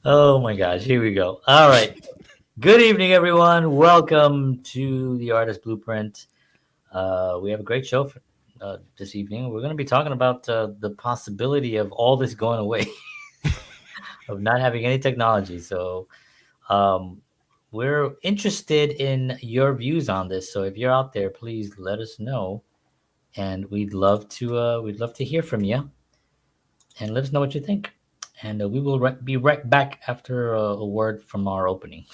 Oh my gosh, here we go. All right. Good evening, everyone. Welcome to the Artist Blueprint. We have a great show for, this evening. We're going to be talking about the possibility of all this going away, of not having any technology. So, um, we're interested in your views on this. So, if you're out there, please let us know, and we'd love to hear from you, and let us know what you think. And we will be right back after a word from our opening.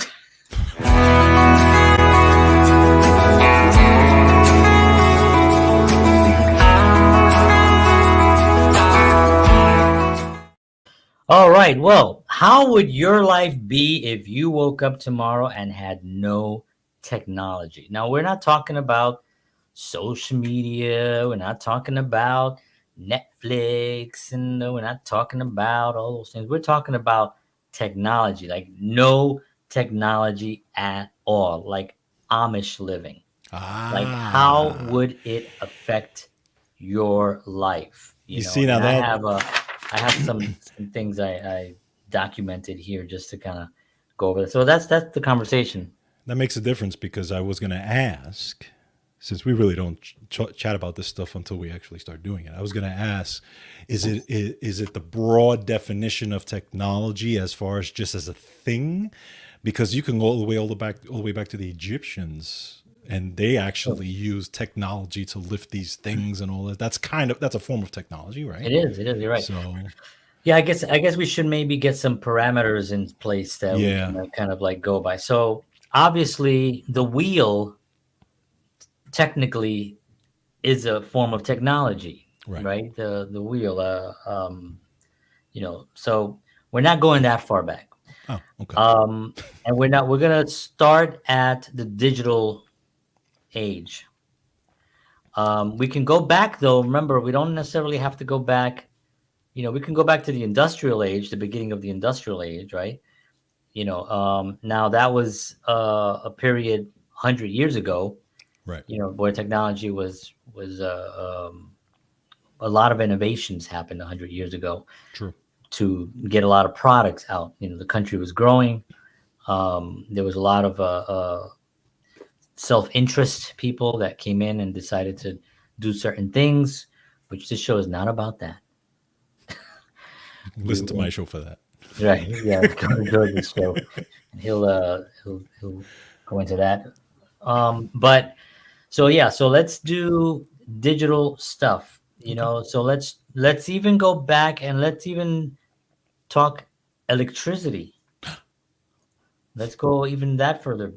All right. Well, how would your life be if you woke up tomorrow and had no technology? Now, we're not talking about social media. We're not talking about Netflix, and we're not talking about all those things. We're talking about technology, like no technology at all, like Amish living. Like, how Ah, would it affect your life? you see now And that I have some things I documented here just to kind of go over. So that's the conversation. that makes a difference because I was going to ask, since we really don't chat about this stuff until we actually start doing it. I was going to ask, is it the broad definition of technology as far as just as a thing? Because you can go all the way back to the Egyptians, and they actually use technology to lift these things and all that. That's a form of technology, right? It is. It is. You're right. So Yeah, I guess we should maybe get some parameters in place that we yeah, can kind of like go by. So obviously, the wheel technically is a form of technology, right. right? The wheel. So we're not going that far back. Oh, okay. Um, and we're gonna start at the digital age. We can go back though. Remember, we don't necessarily have to go back. We can go back to the industrial age, the beginning of the industrial age, right? Now that was a period 100 years ago. Right. Where technology was a lot of innovations happened 100 years ago True. to get a lot of products out. The country was growing. There was a lot of self-interest people that came in and decided to do certain things, which this show is not about that. Listen to my show for that. Right? Yeah, go to George's show, and he'll go into that. But so yeah, so let's do digital stuff. Okay. So let's even go back and let's even talk electricity. Let's go even that further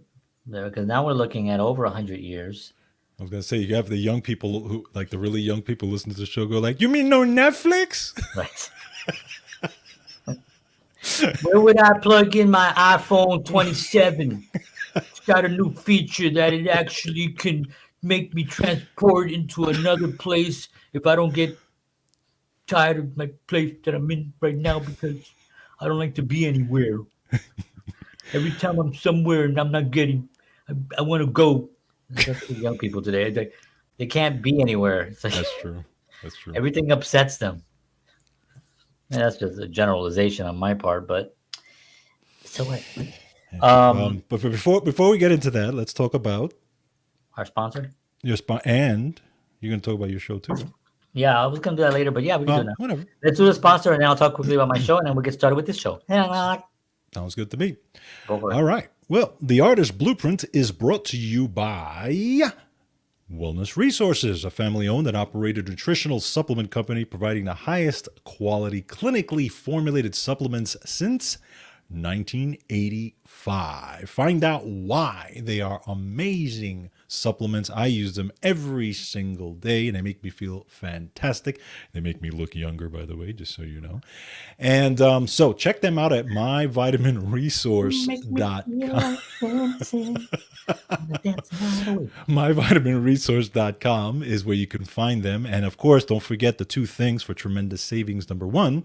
there because now we're looking at over 100 years. I was gonna say you have the young people who like the really young people listen to the show go like, "You mean no Netflix?" Right. Where would I plug in my iPhone 27? It's got a new feature that it actually can make me transport into another place if I don't get tired of my place that I'm in right now because I don't like to be anywhere. Every time I'm somewhere and I'm not getting, I want to go. That's the young people today. They can't be anywhere. It's like That's true. That's true. everything upsets them. And that's just a generalization on my part, but so what? But before we get into that, let's talk about Our sponsor? your spot, and you're gonna talk about your show too. Yeah, I was gonna do that later, but yeah, we can do it now. Whatever. Let's do the sponsor, and then I'll talk quickly about my show, and then we'll get started with this show. Yeah, Sounds good to me. go for it. All right. Well, the Artist Blueprint is brought to you by Wellness Resources, a family owned and operated nutritional supplement company providing the highest quality, clinically formulated supplements since 1985. Find out why they are amazing supplements. I use them every single day and they make me feel fantastic. They make me look younger, by the way, just so you know. And so check them out at myvitaminresource.com. myvitaminresource.com is where you can find them. And of course, don't forget the two things for tremendous savings. Number one,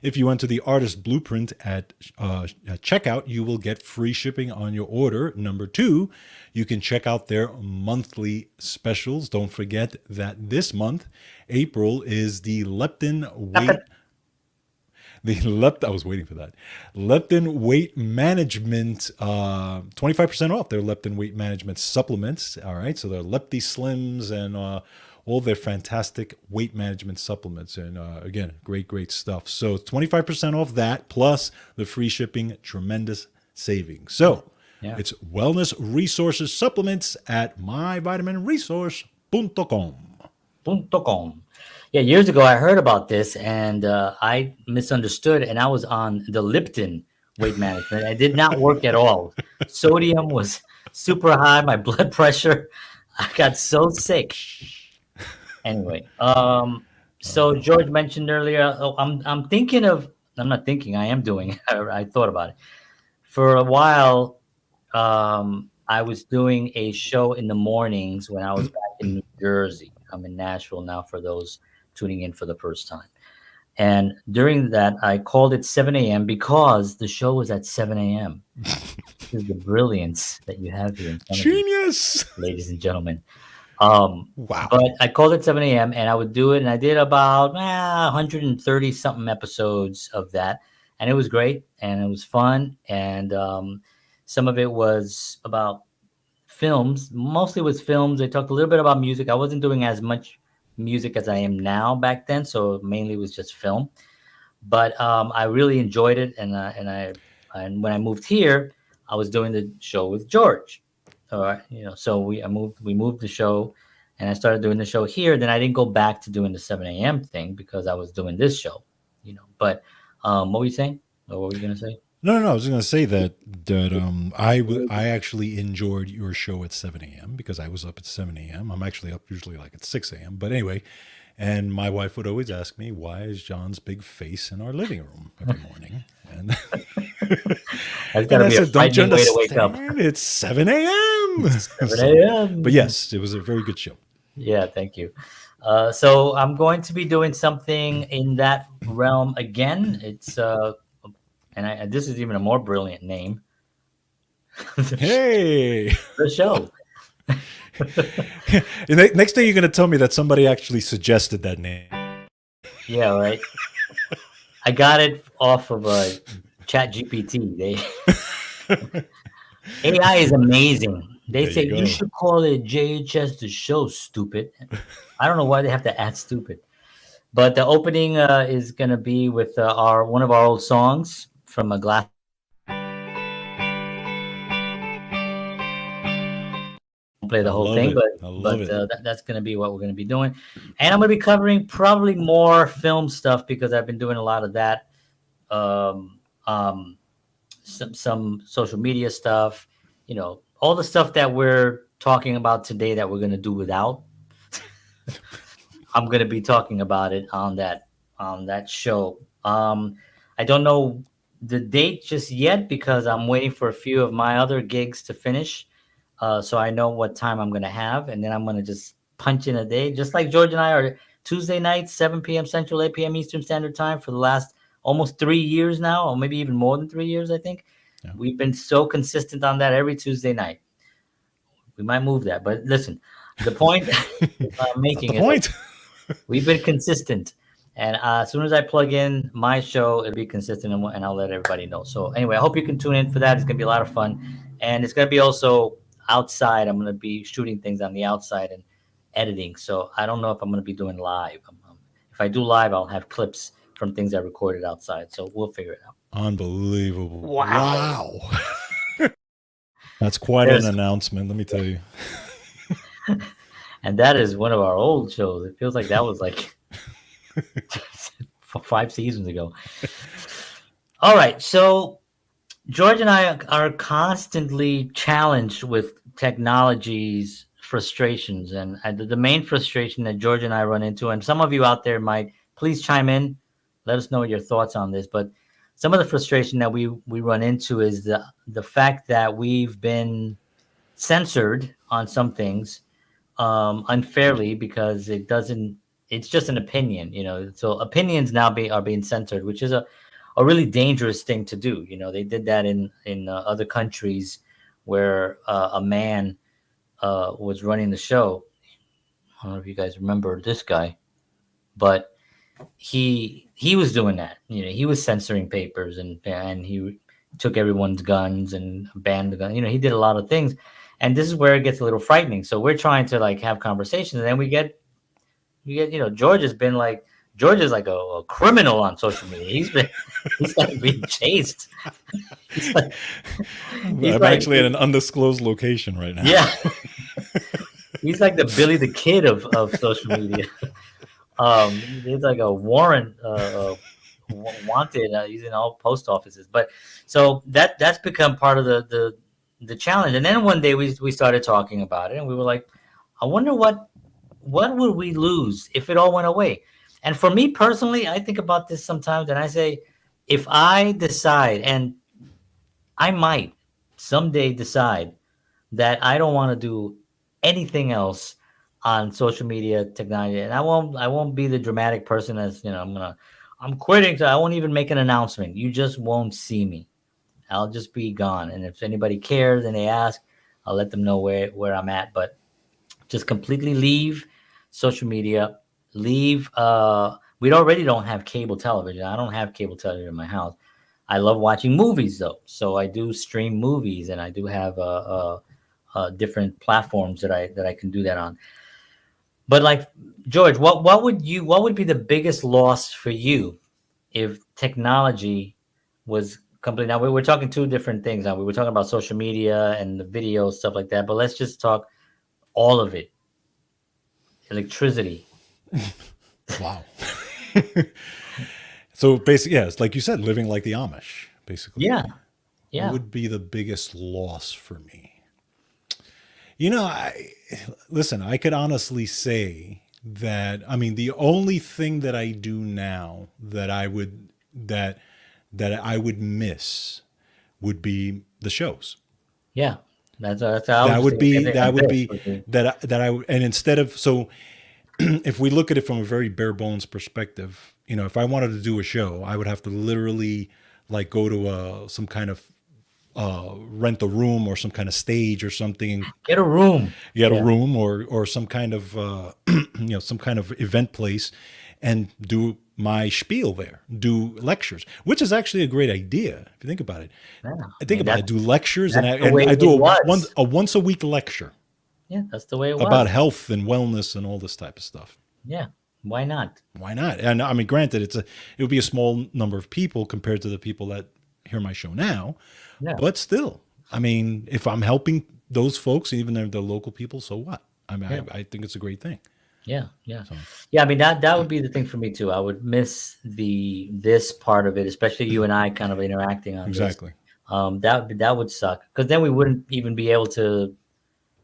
if you enter the Artist Blueprint at checkout, you will get free shipping on your order. Number two, you can check out their monthly specials. Don't forget that this month, April, is the The Leptin, I was waiting for that. Leptin weight management, 25% off their leptin weight management supplements. All right. So they're Lepti Slims and all their fantastic weight management supplements. And again, great, great stuff. So 25% off that plus the free shipping, tremendous savings. So Yeah. it's wellness resources supplements at myvitaminresource.com. .com. Yeah, years ago I heard about this and I misunderstood, and I was on the Lipton weight management. It did not work at all. Sodium was super high. My blood pressure, I got so sick. Anyway, so George mentioned earlier. Oh, I'm thinking of. I'm not thinking. I am doing. I thought about it for a while. I was doing a show in the mornings when I was back in New Jersey. I'm in Nashville now for those tuning in for the first time. And during that, I called it 7 a.m. because the show was at 7 a.m. This is the brilliance that you have here in front of you, Genius. ladies and gentlemen. Wow. But I called it 7 a.m. and I would do it, and I did about 130 something episodes of that, and it was great and it was fun, and some of it was about films. Mostly was films. I talked a little bit about music. I wasn't doing as much music as I am now back then, so mainly it was just film. But I really enjoyed it, and when I moved here, I was doing the show with George. All right, so we moved the show, and I started doing the show here. Then I didn't go back to doing the 7 a.m. thing because I was doing this show, But what were you saying? Or what were you gonna say? No. I was going to say that I actually enjoyed your show at 7 a.m. because I was up at 7 a.m. I'm actually up usually like at 6 a.m. But anyway, and my wife would always ask me, why is John's big face in our living room every morning? And, That's gotta I be a said, don't you frightening way to wake up. understand? It's 7 a.m. 7 a.m. But yes, it was a very good show. Yeah, thank you. So I'm going to be doing something in that realm again. It's this is even a more brilliant name. Hey. The show. Next thing you're going to tell me that somebody actually suggested that name. Yeah, right. I got it off of Chat GPT. AI is amazing. They There say you you go. should call it JHS the show, stupid. I don't know why they have to add stupid. But the opening is going to be with one of our old songs from a glass. Play the I whole love thing, it. but I love it. that's going to be what we're going to be doing, and I'm going to be covering probably more film stuff because I've been doing a lot of that, some social media stuff, all the stuff that we're talking about today that we're going to do without. I'm going to be talking about it on that show. I don't know the date just yet because I'm waiting for a few of my other gigs to finish. So I know what time I'm going to have, and then I'm going to just punch in a day, just like George and I are Tuesday nights, 7 p.m. Central, 8 p.m. Eastern Standard Time for the last almost 3 years now, or maybe even more than 3 years, I think. Yeah. We've been so consistent on that every Tuesday night. We might move that, but listen, the point I'm making The point. we've been consistent. And as soon as I plug in my show, it'll be consistent, and I'll let everybody know. So anyway, I hope you can tune in for that. It's going to be a lot of fun. And it's going to be also outside. I'm going to be shooting things on the outside and editing. So I don't know if I'm going to be doing live. If I do live, I'll have clips from things I recorded outside. So we'll figure it out. Unbelievable. Wow. That's quite an announcement, let me tell you. And that is one of our old shows. It feels like that was like 5 seasons ago. All right. So George and I are constantly challenged with technology's frustrations. And the main frustration that George and I run into, and some of you out there might please chime in, let us know your thoughts on this. But some of the frustration that we run into is the fact that we've been censored on some things unfairly because it's just an opinion. So opinions now are being censored, which is a really dangerous thing to do. They did that in other countries where a man was running the show. I don't know if you guys remember this guy, but he was doing that. He was censoring papers, and he took everyone's guns and banned the gun. He did a lot of things, and this is where it gets a little frightening. So we're trying to like have conversations, and then we get George is like a criminal on social media. He's like being chased. He's like, he's I'm like actually at an undisclosed location right now. yeah, he's like the Billy the Kid of social media. He's like a warrant wanted. He's in all post offices, but so that's become part of the challenge. And then one day we started talking about it, and we were like, I wonder what would we lose if it all went away. And for me personally, I think about this sometimes, and I say, if I decide, and I might someday decide that I don't want to do anything else on social media technology, and I won't be the dramatic person as I'm quitting. So I won't even make an announcement. You just won't see me. I'll just be gone. And if anybody cares and they ask, I'll let them know where I'm at. But just completely leave social media. Leave. We already don't have cable television. I don't have cable television in my house. I love watching movies though, so I do stream movies, and I do have different platforms that I can do that on. But like George, what would be the biggest loss for you if technology was complete? Now we're talking two different things. Now we were talking about social media and the video stuff like that, but let's just talk all of it. Electricity. Wow. So basically, yeah, it's like you said, living like the Amish, basically. Yeah, What yeah, would be the biggest loss for me? I listen, I could honestly say that I mean the only thing that I do now that I would miss would be the shows. yeah. That's I was That just would thinking the same be thing that like would this. be that I and instead of so if we look at it from a very bare bones perspective, if I wanted to do a show, I would have to literally like go to some kind of rent a room or some kind of stage or something, Get a room. get a Yeah, room or some kind of some kind of event place and do my spiel there, do lectures, which is actually a great idea if you think about it. yeah. I I think mean about it, I do lectures and that's I the and way I it do was. a once a week lecture Yeah, that's the way it about was. health and wellness and all this type of stuff. Yeah, why not? Why not? And I mean, granted, it would be a small number of people compared to the people that hear my show now, Yeah, but still, I mean, if I'm helping those folks, even if they're local people, so what? I mean, yeah, I think it's a great thing. yeah, yeah, So yeah. I mean that would be the thing for me too. I would miss this part of it, especially you and I kind of interacting on this. exactly. That would suck because then we wouldn't even be able to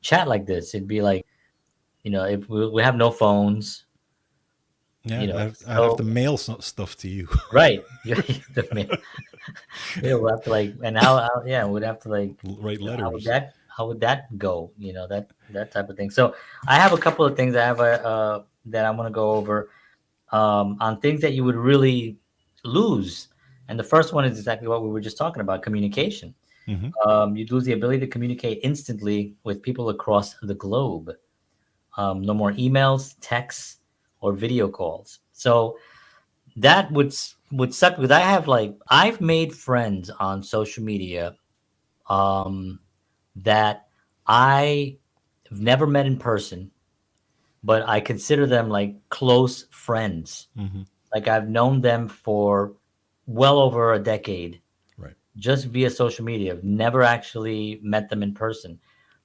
chat like this. It'd be like if we have no phones, Yeah, I'd have to so mail some stuff to you, right. Yeah, we'll have to like, and yeah, we'd have to like, write letters. how would that go? That type of thing. So I have a couple of things I have that I'm gonna go over on things that you would really lose. And the first one is exactly what we were just talking about: communication. Hmm. You'd lose the ability to communicate instantly with people across the globe. No more emails, texts, or video calls. So that would suck because I've made friends on social media um, that I have never met in person, but I consider them like close friends. Hmm. Like I've known them for well over a decade Right. just via social media. I've never actually met them in person.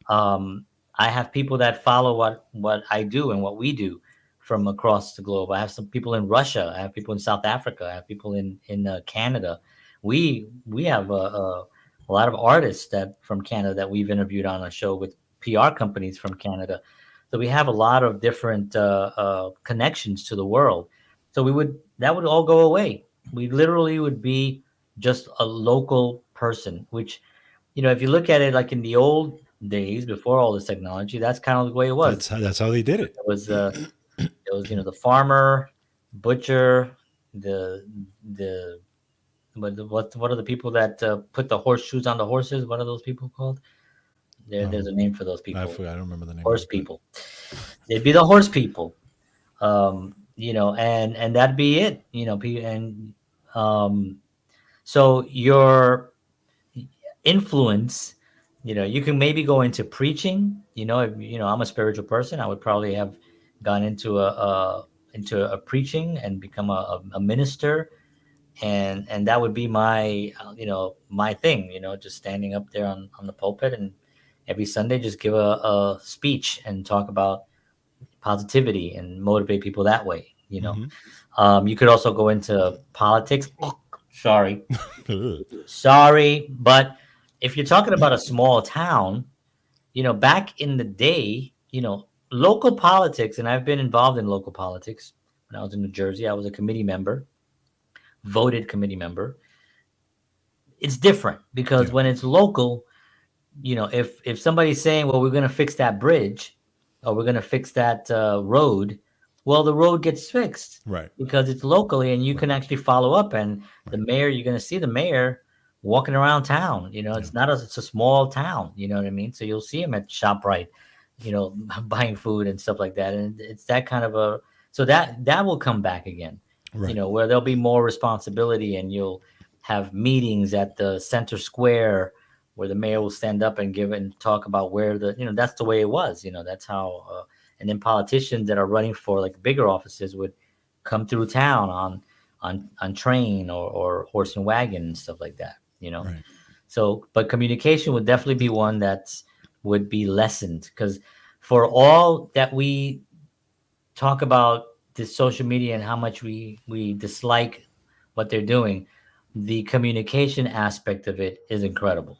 I have people that follow what I do and what we do from across the globe. I have some people in Russia. I have people in South Africa. I have people in Canada. We have a lot of artists that from Canada that we've interviewed on a show with PR companies from Canada. So we have a lot of different connections to the world. So that would all go away. We literally would be just a local person, which if you look at it like in the old days before all this technology, that's kind of the way it was. That's how they did it. It was the farmer, butcher, the the what are the people that put the horseshoes on the horses? What are those people called? There's a name for those I people. forgot. I don't remember the name of Horse it, but people. They'd be the horse people. and that'd be it. And um, so your influence, you can maybe go into preaching. If, I'm a spiritual person, I would probably have gone into a preaching and become a minister, and that would be my thing, just standing up there on the pulpit and every Sunday just give a speech and talk about positivity and motivate people that way. Mm-hmm. You could also go into politics. Oh, sorry, but if you're talking about a small town, back in the day, local politics, and I've been involved in local politics. When I was in New Jersey, I was a committee member, voted committee member. It's different because Yeah. when it's local, if somebody's saying, well, we're going to fix that bridge or we're going to fix that road, well, the road gets fixed Right. because it's locally and you Right. can actually follow up. And the Right. mayor, you're going to see the mayor walking around town. Yeah. It's a small town. You know what I mean? So you'll see him at ShopRite, buying food and stuff like that. And it's that kind of so that will come back again, Right. where there'll be more responsibility and you'll have meetings at the center square where the mayor will stand up and give and talk about where that's the way it was. That's how, and then politicians that are running for like bigger offices would come through town on train or horse and wagon and stuff like that. Right. So, but communication would definitely be one that would be lessened because for all that we talk about this social media and how much we dislike what they're doing, the communication aspect of it is incredible.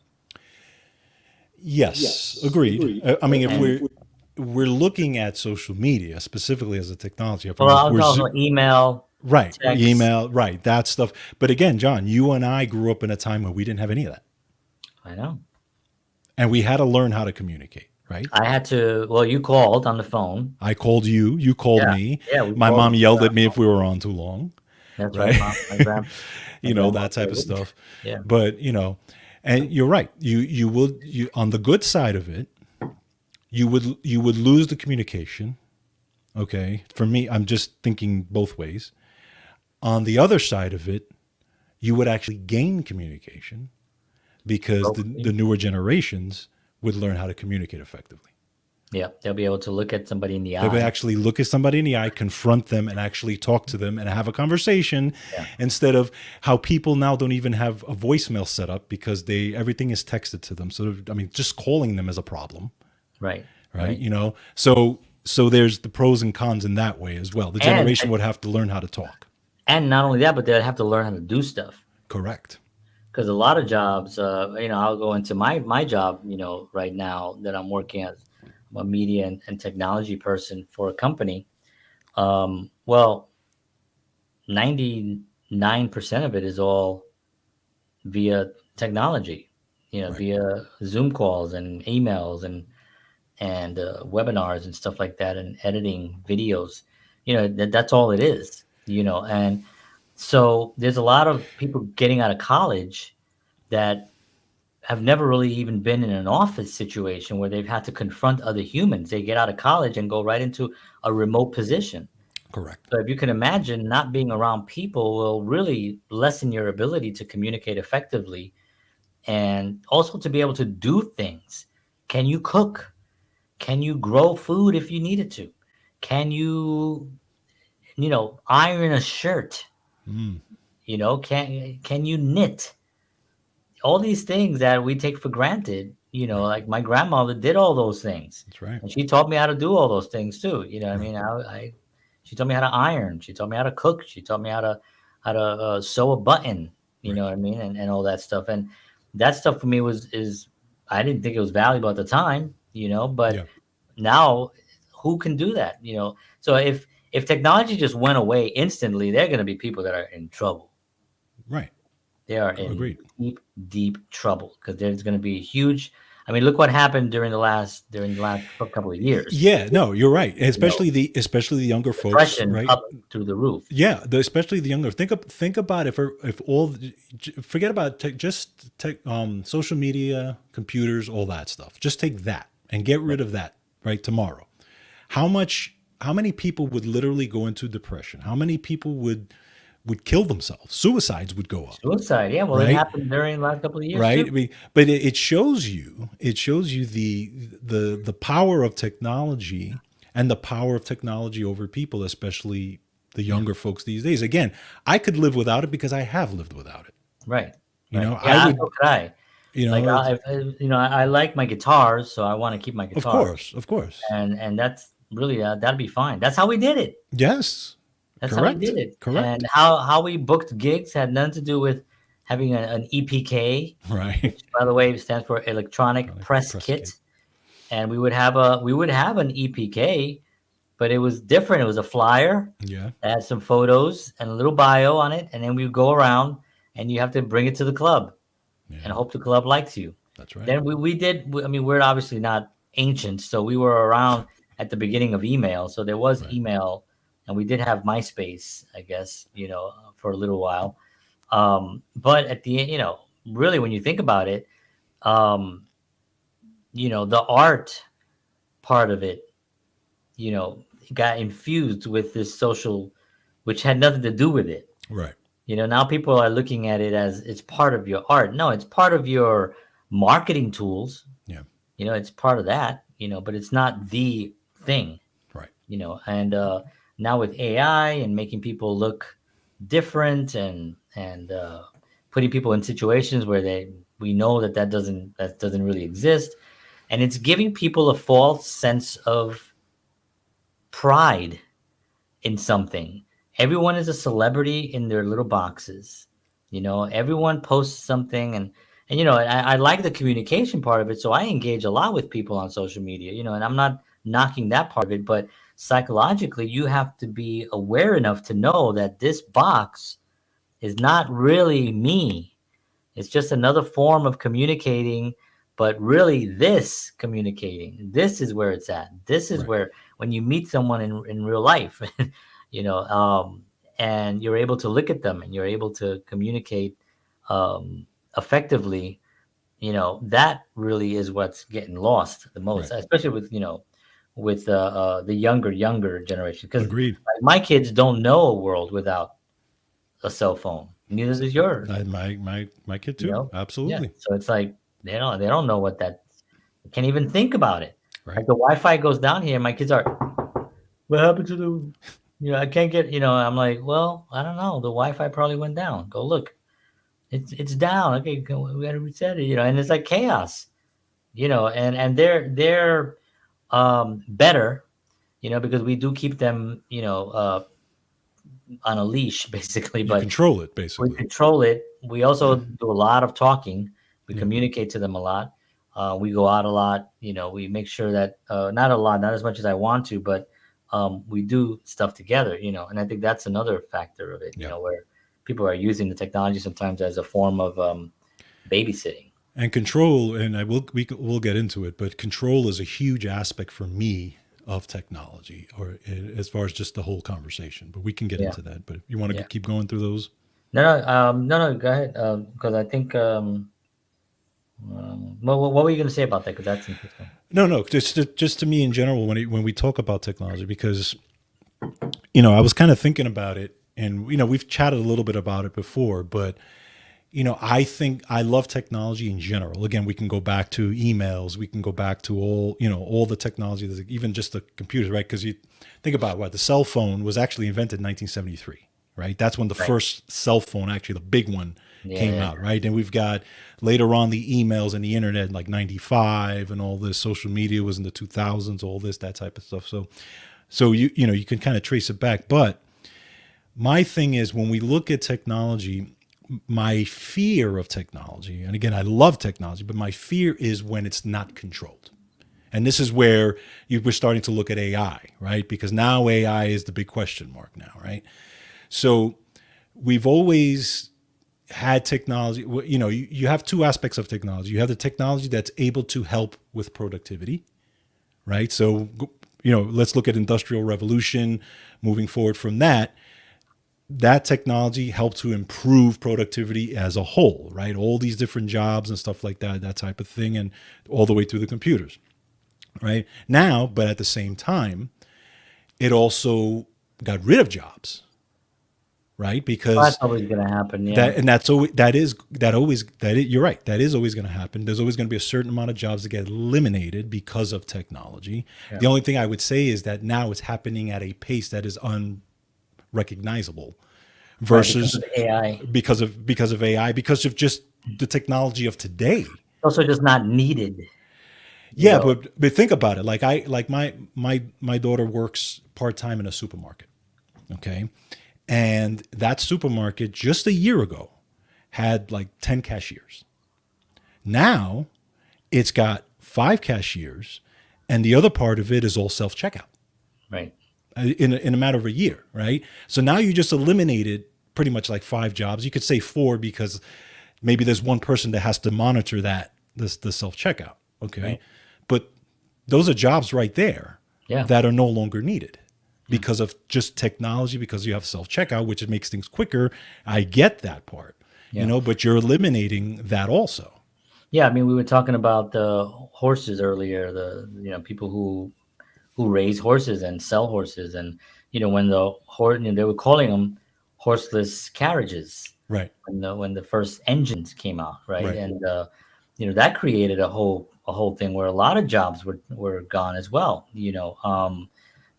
Yes. Agreed. I mean, if And we're looking at social media specifically as a technology, I well, mean, if I'm we're talking email, right, text. email, right, that stuff. But again, John, you and I grew up in a time where we didn't have any of that, I know. and we had to learn how to communicate. Right. I had to. Well, you called on the phone. I called you. You called Yeah, me. yeah. We My called mom each other yelled on at the me if phone. we were on too long. That's right. Right. My grandma That type of said it. stuff. Yeah. But and you're right. You on the good side of it, you would lose the communication. Okay. For me, I'm just thinking both ways. On the other side of it, you would actually gain communication because the Hopefully. newer generations would learn how to communicate effectively. Yeah, they'll be able to look at somebody in the They would eye. actually look at somebody in the eye, confront them, and actually talk to them and have a conversation, Yeah. instead of how people now don't even have a voicemail set up because everything is texted to them. So I mean, just calling them is a problem, Right. right? Right. So there's the pros and cons in that way as well. The And generation would have to learn how to talk. and not only that, but they'll have to learn how to do stuff. Correct. Because a lot of jobs, I'll go into my job, right now that I'm working as a media and technology person for a company. Well, 99% of it is all via technology, Right. via Zoom calls and emails and webinars and stuff like that, and editing videos. That's all it is. And so there's a lot of people getting out of college that have never really even been in an office situation where they've had to confront other humans. They get out of college and go right into a remote position. Correct. So if you can imagine, not being around people will really lessen your ability to communicate effectively and also to be able to do things. Can you cook? Can you grow food if you needed to? Can you, iron a shirt? Mm, Can you knit? All these things that we take for granted, right. like my grandmother did all those things. That's right. And she taught me how to do all those things too. You know what I Right. mean? She taught me how to iron. She taught me how to cook. She taught me how to sew a button, you Right. know what I mean? And all that stuff. And that stuff for me I didn't think it was valuable at the time, but Yeah. now who can do that? So if technology just went away instantly, there are going to be people that are in trouble. Right. They are in Agreed. deep, deep trouble because there's going to be a huge. I mean, look what happened during the last couple of years. Yeah. No, you're right. You know, Especially the younger folks. depression Right. up through the roof. Yeah, especially the younger. Think about if forget about social media, computers, all that stuff. Just take that and get rid of that right tomorrow. How much how many people would literally go into depression? How many people would kill themselves? Suicides would go up, Suicide. Yeah. Well, it right? happened during the last couple of years Right. too. I mean, but it shows you, the power of technology and the power of technology over people, especially the Yeah. younger folks these days. Again, I could live without it because I have lived without it. Right. You Right. know, I Yeah. So would, could I. you Like, know, I like my guitars, so I want to keep my of guitars, course, of course. and that's really that'd be fine. That's how we did it. Yes. That's how we Correct. did it. And Correct. how we booked gigs had nothing to do with having an EPK, Right. which, by the way, stands for Electronic Like Press press Kit. kit. And we would have an EPK, but it was different. It was a flyer Yeah. that had some photos and a little bio on it, and then we would go around and you have to bring it to the club and Yeah. hope the club likes you. That's right. Then we did. I mean, we're obviously not ancient, so we were around at the beginning of email. So there was Right. email, and we did have MySpace, I guess, for a little while. But at the end, really, when you think about it, um, the art part of it, got infused with this social, which had nothing to do with it. Right. Now people are looking at it as it's part of your art. No, it's part of your marketing tools. Yeah. It's part of that, but it's not the thing, Right. and now with AI and making people look different and putting people in situations where we know that doesn't really exist, and it's giving people a false sense of pride in something. Everyone is a celebrity in their little boxes. Everyone posts something, and I like the communication part of it. So I engage a lot with people on social media, and I'm not knocking that part of it, but psychologically, you have to be aware enough to know that this box is not really me. It's just another form of communicating, but really this is where it's at. This is Right. where, when you meet someone in real life, you know, um, and you're able to look at them and you're able to communicate effectively, that really is what's getting lost the most, Right. especially with the younger generation. Because Agreed. my kids don't know a world without a cell phone. Neither does yours. My kid You too. know? Yeah. Absolutely. So it's like they don't know what that. They can't even think about it. Right. Like the Wi-Fi goes down here, my kids are. What happened to the? I can't get. I'm like, well, I don't know. The Wi-Fi probably went down. Go look. It's down. Okay, we got to reset it. And it's like chaos. And they're better. Because we do keep them. On a leash, basically, You but control it we basically. control it. We also do a lot of talking. We Yeah. communicate to them a lot. We go out a lot. We make sure that not a lot, not as much as I want to, but we do stuff together. And I think that's another factor of it. Yeah. Where people are using the technology sometimes as a form of babysitting. And control, and we'll get into it, but control is a huge aspect for me of technology, or as far as just the whole conversation. But we can get Yeah. into that. But you want to Yeah. keep going through those? No, go ahead. Because I think. What were you going to say about that? Because that's interesting. No. Just to me in general, when we talk about technology, because I was kind of thinking about it, and we've chatted a little bit about it before, but I think I love technology in general. Again, we can go back to emails, we can go back to all the technology, even just the computers, right? Because you think about the cell phone was actually invented in 1973, right? That's when the Right. first cell phone, actually the big one, came Yeah. out, right? And we've got later on the emails and the internet, like 95, and all this. Social media was in the 2000s, all this, that type of stuff. So you can kind of trace it back. But my thing is, when we look at technology, my fear of technology, and again, I love technology, but my fear is when it's not controlled. And this is where we're starting to look at AI, right? Because now AI is the big question mark now, right? So we've always had technology. You have two aspects of technology. You have the technology that's able to help with productivity, right? So, let's look at Industrial Revolution, moving forward from that. That technology helped to improve productivity as a whole, right? All these different jobs and stuff like that type of thing, and all the way through the computers, right? Now, but at the same time, it also got rid of jobs, right? Well, that's Because always going to happen. Yeah. that and that's always you're right. That is always going to happen. There's always going to be a certain amount of jobs that get eliminated because of technology. Yeah. The only thing I would say is that now it's happening at a pace that is unrecognizable versus AI. because of AI, because of just the technology of today. Also, just not needed. Yeah, know. but think about it. Like my daughter works part-time in a supermarket. Okay. And that supermarket just a year ago had like 10 cashiers. Now it's got 5 cashiers, and the other part of it is all self-checkout Right. in a matter of a year, right? So now you just eliminated pretty much like 5 jobs. You could say 4 because maybe there's one person that has to monitor the self-checkout, okay? Right. But those are jobs right there Yeah. that are no longer needed because of just technology, because you have self-checkout, which makes things quicker. I get that part, Yeah. but you're eliminating that also. Yeah. I mean, we were talking about the horses earlier. People who raise horses and sell horses, and when the horse, they were calling them horseless carriages Right. when the first engines came out, right? Right. And that created a whole thing where a lot of jobs were gone as well.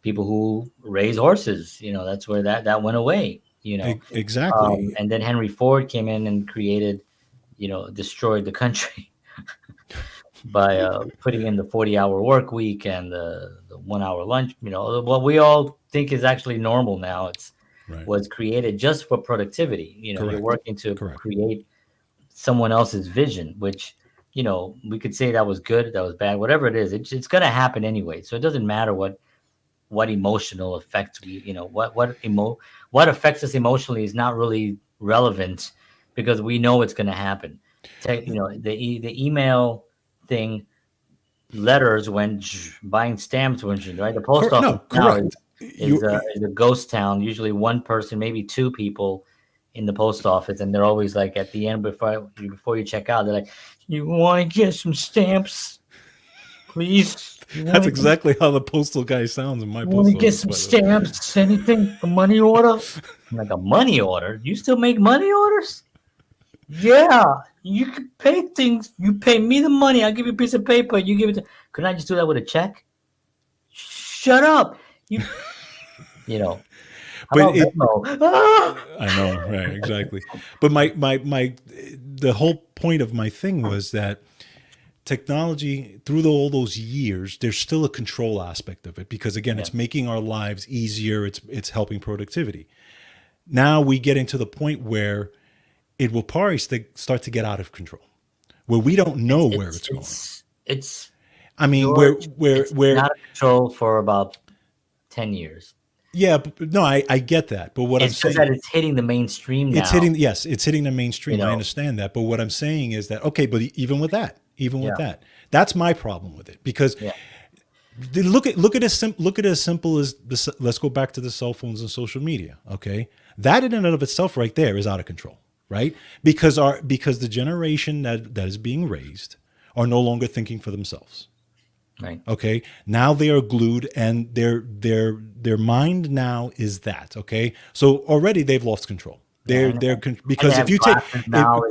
People who raise horses, that's where that went away. Exactly. And then Henry Ford came in and created, destroyed the country by putting in the 40-hour work week and the 1 hour lunch. What we all think is actually normal now. Right. Was created just for productivity. You're Correct. working to Correct. create someone else's vision, which we could say that was good, that was bad, whatever it is. It's going to happen anyway. So it doesn't matter what emotional effects what affects us emotionally is not really relevant because we know it's going to happen. The email thing, letters went, buying stamps went, right? The post office now correct. is a ghost town. Usually one person, maybe 2 people in the post office, and they're always like at the end before you check out, they're like, "You want to get some stamps, please?" That's exactly how the postal guy sounds in my Want postal to get office, some by the way. stamps? Anything? A money order? I'm like, a money order? You still make money orders? Yeah, you can pay things. You pay me the money. I'll give you a piece of paper. You give it to. Couldn't I just do that with a check? Shut up. How But about it, Venmo? Ah! I know, right? Exactly. But the whole point of my thing was that technology, through all those years, there's still a control aspect of it because again, it's making our lives easier. It's helping productivity. Now we get into the point where it will probably start to get out of control, where we don't know where it's going. It's. I mean, George, where it's been out of control for about 10 years. Yeah, no, I get that, but what I'm It's just saying, that it's hitting the mainstream now. it's hitting the mainstream. I understand that, but what I'm saying is that okay, but even with that, that's my problem with it because look at as simple as this. Let's go back to the cell phones and social media. Okay, that in and of itself, right there, is out of control, right? Because the generation that is being raised are no longer thinking for themselves. Right. Okay. Now they are glued, and their mind now is that. Okay. So already they've lost control. Because if you take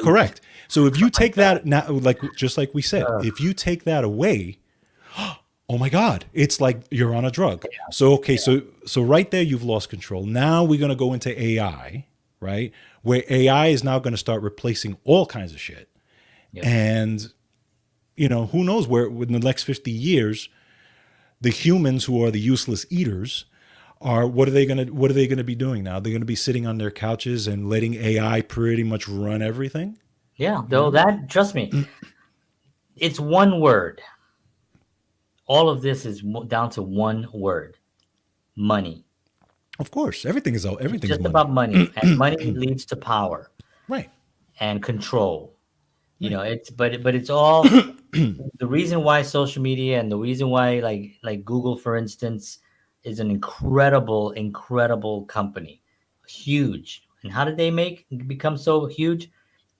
correct. So if you take that now, just like we said, if you take that away, oh my God, it's like you're on a drug. Yeah. So okay, so right there you've lost control. Now we're gonna go into AI, right? Where AI is now going to start replacing all kinds of shit, and who knows where within the next 50 years, the humans who are the useless eaters what are they going to be doing now? They're going to be sitting on their couches and letting AI pretty much run everything. Yeah, though that, trust me, it's one word. All of this is down to one word: money. Of course, everything's It's just money. about money, and money leads to power, right, and control. But it's all the reason why social media and the reason why like Google, for instance, is an incredible company, huge. And how did they become so huge?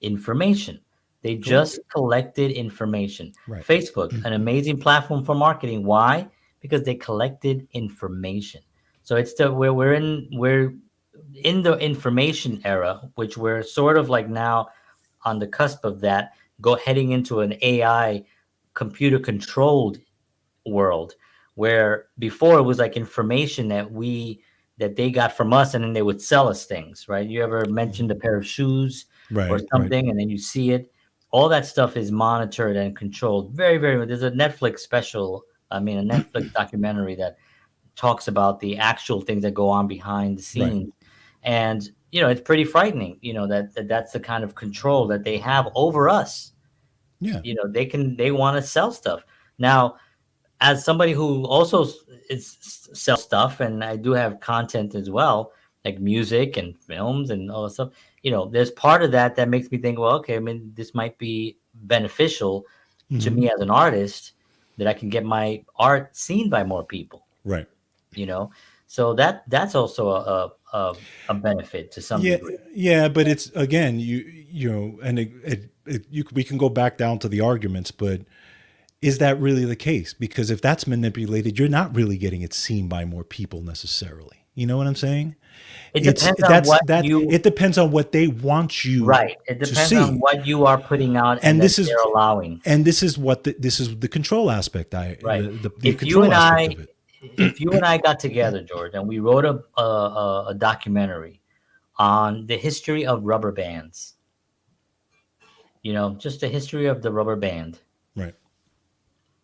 Information. They just collected information. Right. Facebook, an amazing platform for marketing. Why? Because they collected information. So it's the where we're in the information era, which we're sort of like now on the cusp of that, go heading into an AI computer controlled world, where before it was like information that they got from us, and then they would sell us things, right? You ever mentioned a pair of shoes or Right, right, something, and then you see it? All that stuff is monitored and controlled very, very. There's a Netflix special, I mean, a Netflix documentary that talks about the actual things that go on behind the right. scenes. And it's pretty frightening, that's the kind of control that they have over us. Yeah. They want to sell stuff. Now, as somebody who also sells stuff, and I do have content as well, like music and films and all that stuff, there's part of that makes me think, well, okay, I mean, this might be beneficial to Hmm. me as an artist, that I can get my art seen by more people, Right. you know so that's also a benefit to some Yeah, degree. yeah, but it's again, and we can go back down to the arguments, but is that really the case? Because if that's manipulated, you're not really getting it seen by more people necessarily. You know what I'm saying? It depends on what you It depends on what they want you Right, it to depends on see, what you are putting out and and that they're allowing. this is what this is the control aspect. Right. The control aspect of it. If you and I got together, George, and we wrote a documentary on the history of rubber bands, just the history of the rubber band. Right.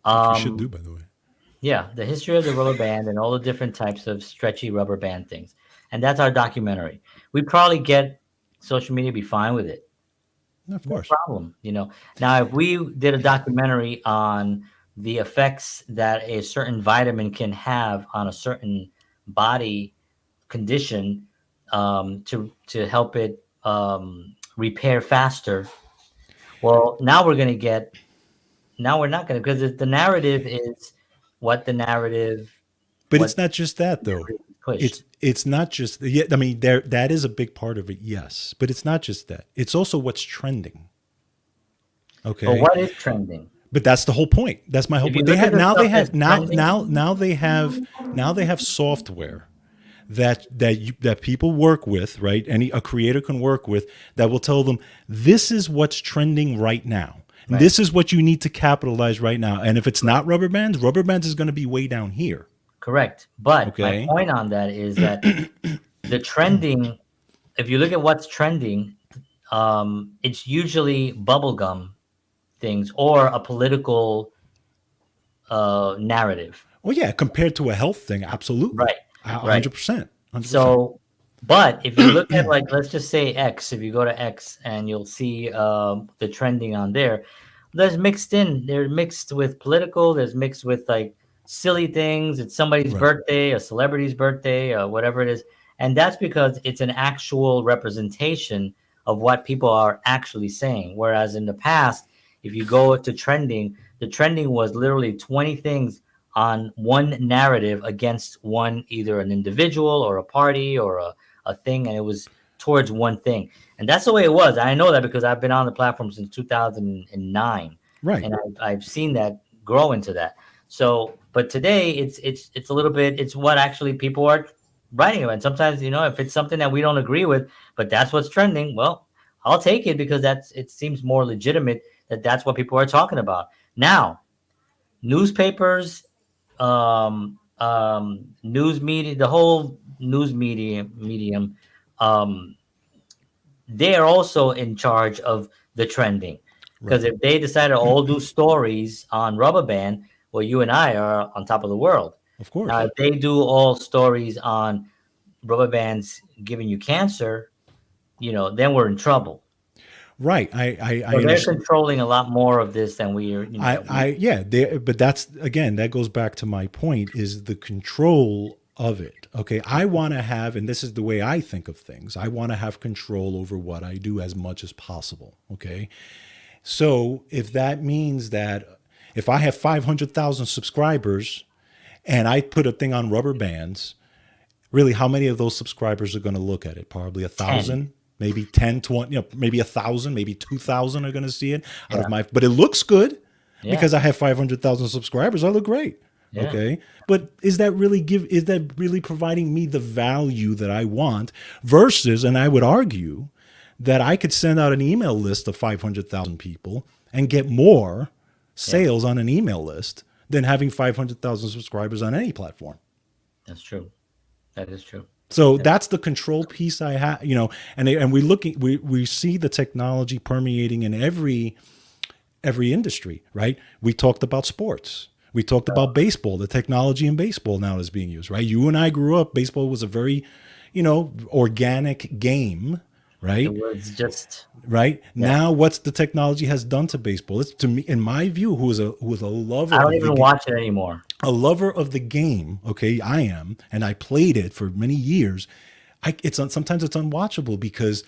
Which we should Um, do, by the way. yeah, the history of the rubber band and all the different types of stretchy rubber band things. And that's our documentary. We'd probably get social media be fine with it. Of No course. problem. Now if we did a documentary on the effects that a certain vitamin can have on a certain body condition, to help it repair faster, well, now we're not going to, because the narrative is what the narrative But what it's not just that though. is pushed. It's not just, yeah. I mean, that is a big part of it, yes. But it's not just that. It's also what's trending. But Okay. what is trending? But that's the whole point. That's my whole If you point. They look at have the now. They stuff that's have trending, now they have software that people work with, right? A creator can work with, that will tell them this is what's trending right now. And right, this is what you need to capitalize right now. And if it's not rubber bands is going to be way down here. correct. But my Okay. point on that is that the trending, if you look at what's trending, it's usually bubblegum things or a political narrative. Well, yeah, compared to a health thing, absolutely. Right, right. 100%. 100%. So, but if you look at, like, let's just say X, if you go to X and you'll see the trending on there, they're mixed with political, there's mixed with like silly things. It's somebody's Right. birthday, a celebrity's birthday, or whatever it is. And that's because it's an actual representation of what people are actually saying. Whereas in the past, if you go to trending, the trending was literally 20 things on one narrative against one, either an individual or a party or a thing, and it was towards one thing. And that's the way it was. I know that because I've been on the platform since 2009, Right. and I've seen that grow into that. So, but today it's a little bit, it's what actually people are writing about. And sometimes, if it's something that we don't agree with, but that's what's trending, well, I'll take it because it seems more legitimate that's what people are talking about. Now, newspapers, news media, the whole news medium, they are also in charge of the trending. Because Right. if they decide to all do stories on rubber band, well, you and I are on top of the world. Of Now, course. if they do all stories on rubber bands giving you cancer, then we're in trouble. Right. I So they're understand. controlling a lot more of this than we are. Yeah, but that's again, that goes back to my point, is the control of it. Okay. I want to have, and this is the way I think of things, I want to have control over what I do as much as possible. Okay. So if that means that if I have 500,000 subscribers and I put a thing on rubber bands, really, how many of those subscribers are going to look at it? Probably 1,000, maybe 10, 20, maybe 1,000, maybe 2,000 are going to see it out of Yeah. but it looks good Yeah. because I have 500,000 subscribers. I look great. Yeah. Okay. But is that really providing me the value that I want versus, and I would argue that I could send out an email list of 500,000 people and get more Yeah. sales on an email list than having 500,000 subscribers on any platform. That's true. That is true. So That's that's the control piece I have, and we see the technology permeating in every industry, right? We talked about sports. We talked about baseball. The technology in baseball now is being used, right? You and I grew up. Baseball was a very, organic game, it right? was just Right yeah. now, what's the technology has done to baseball? It's, to me, in my view, who is a I lover don't of even watch it anymore. a lover of the game. Okay, I am, and I played it for many years. Sometimes it's unwatchable because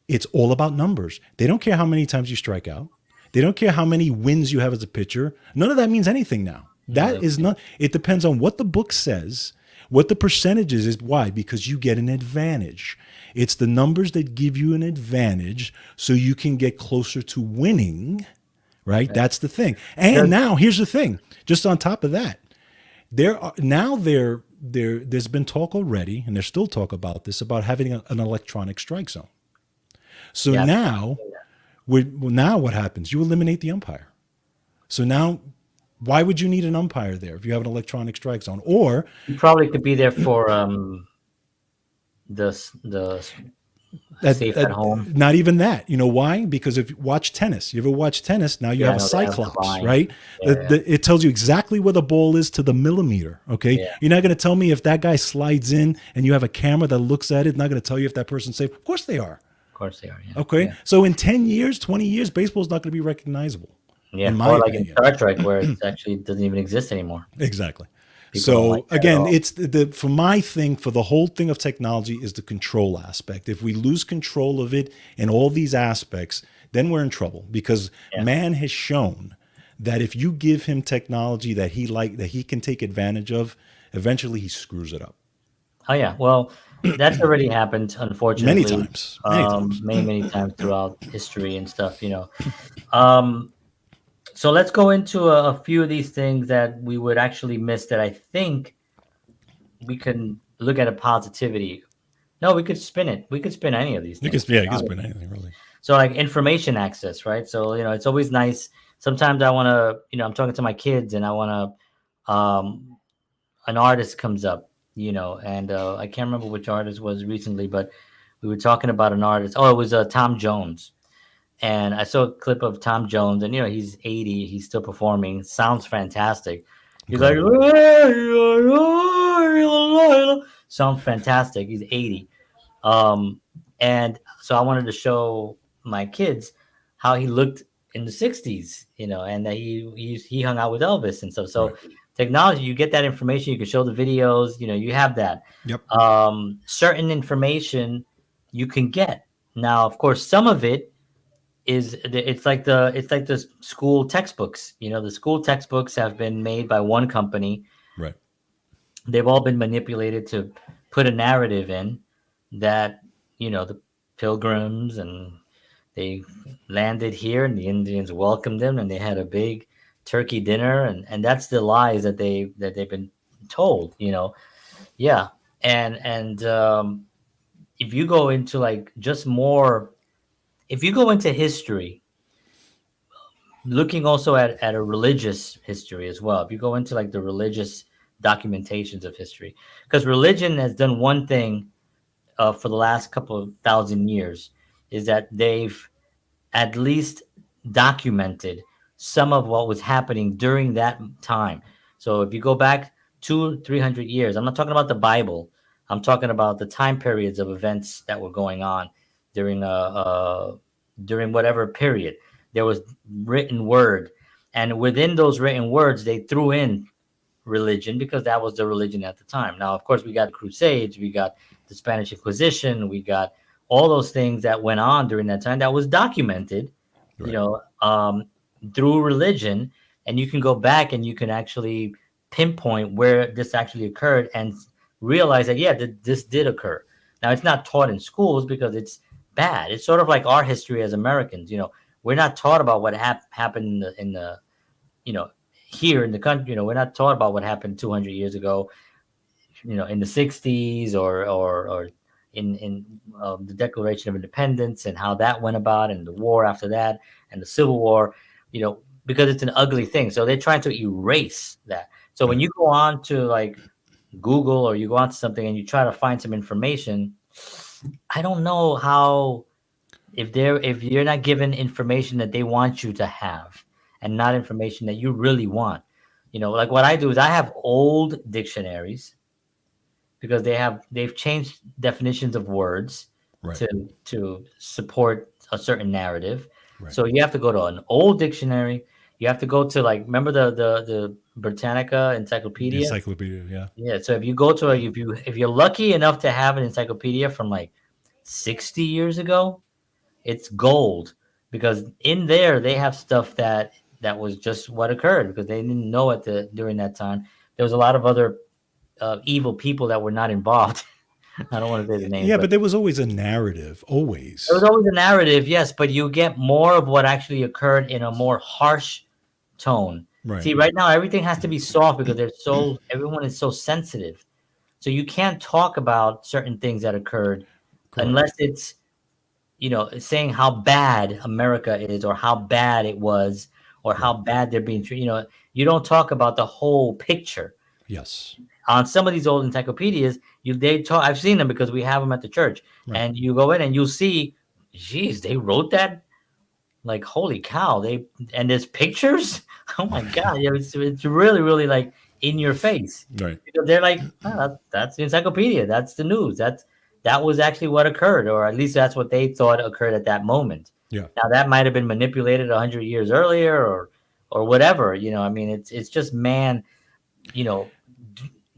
it's all about numbers. They don't care how many times you strike out. They don't care how many wins you have as a pitcher. None of that means anything now. That No, is not. It depends on what the book says, what the percentages is. Why? Because you get an advantage. It's the numbers that give you an advantage, so you can get closer to winning. Right. That's the thing. And now here's the thing. Just on top of that, there's been talk already, and there's still talk about this, about having an electronic strike zone. So yeah, now what happens? You eliminate the umpire. So now, why would you need an umpire there if you have an electronic strike zone? Or you probably could be there for the safe at home. not even that. You know why? Because if you watch tennis, you ever watch tennis? Now you Yeah, have I a know they have to cyclops, bind. right? Yeah, It tells you exactly where the ball is to the millimeter. Okay, yeah, you're not going to tell me if that guy slides in and you have a camera that looks at it. Not going to tell you if that person's safe. Of course they are. of course they are. Yeah, Okay, yeah, so in 10 years, 20 years, baseball's not going to be recognizable, in yeah. my Or like in opinion. Star Trek, where it actually doesn't even exist anymore. Exactly. People don't like So that at again, all. it's for my thing, for the whole thing of technology, is the control aspect. If we lose control of it in all these aspects, then we're in trouble, because Yeah. man has shown that if you give him technology that he can take advantage of, eventually he screws it up. Oh yeah. Well, that's already happened, Many unfortunately, times. Many times. many times throughout history and stuff. Um, so let's go into a few of these things that we would actually miss that I think we can look at a positivity. No, we could spin it. We could spin any of these things, to be You can honest. spend anything really. So like information access, right? So it's always nice. Sometimes I want to, I'm talking to my kids and I want to, an artist comes up, and I can't remember which artist was recently, but we were talking about an artist. Oh, it was Tom Jones, and I saw a clip of Tom Jones, and he's 80, he's still performing, sounds fantastic. He's like, Incredible. sounds fantastic. He's 80. And so I wanted to show my kids how he looked in the 60s, and that he hung out with Elvis and stuff. So Right. technology, you get that information, you can show the videos, you have that. Yep. Certain information you can get. Now, of course, some of it is it's like the school textbooks. The school textbooks have been made by one company. Right. They've all been manipulated to put a narrative in that the pilgrims, and they landed here and the Indians welcomed them and they had a big turkey dinner, and that's the lies that they've been told. Yeah. And if you go into like just more, if you go into history, looking also at a religious history as well, if you go into like the religious documentations of history, because religion has done one thing for the last couple of thousand years, is that they've at least documented some of what was happening during that time. So if you go back 200-300 years, I'm not talking about the Bible, I'm talking about the time periods of events that were going on during during whatever period. There was written word, and within those written words they threw in religion, because that was the religion at the time. Now, of course, we got the Crusades, we got the Spanish Inquisition, we got all those things that went on during that time that was documented, Right. through religion, and you can go back and you can actually pinpoint where this actually occurred and realize that this did occur. Now, it's not taught in schools because it's bad. It's sort of like our history as Americans. We're not taught about what happened in the you know here in the country. We're not taught about what happened 200 years ago, in the 60s, or in the Declaration of Independence and how that went about, and the war after that, and the Civil War, because it's an ugly thing. So they're trying to erase that. So when you go on to like Google, or you go on to something and you try to find some information, I don't know how, if you're not given information that they want you to have, and not information that you really want. Like what I do is I have old dictionaries, because they've changed definitions of words Right. to support a certain narrative. Right. So you have to go to an old dictionary. You have to go to, like, remember the Britannica The encyclopedia? encyclopedia. Yeah. Yeah. So if you go to if you're lucky enough to have an encyclopedia from like 60 years ago, it's gold, because in there they have stuff that was just what occurred, because they didn't know during that time. There was a lot of other evil people that were not involved. I don't want to say the names, Yeah, but but there was always a narrative. Always. there was always a narrative, yes, but you get more of what actually occurred in a more harsh tone. Right. See, right now everything has to be soft, because everyone is so sensitive. So you can't talk about certain things that occurred unless it's, saying how bad America is, or how bad it was, or how bad they're being treated. You don't talk about the whole picture. Yes. On some of these old encyclopedias, they talk. I've seen them because we have them at the church, Right. and you go in and you'll see, geez, they wrote that. Like, holy cow! And there's pictures. Oh my god! Yeah, it's really, really like in your face, Right. because they're like, oh, that's the encyclopedia. That's the news. That was actually what occurred, or at least that's what they thought occurred at that moment. Yeah. Now that might have been manipulated 100 years earlier, or whatever. I mean, it's just man,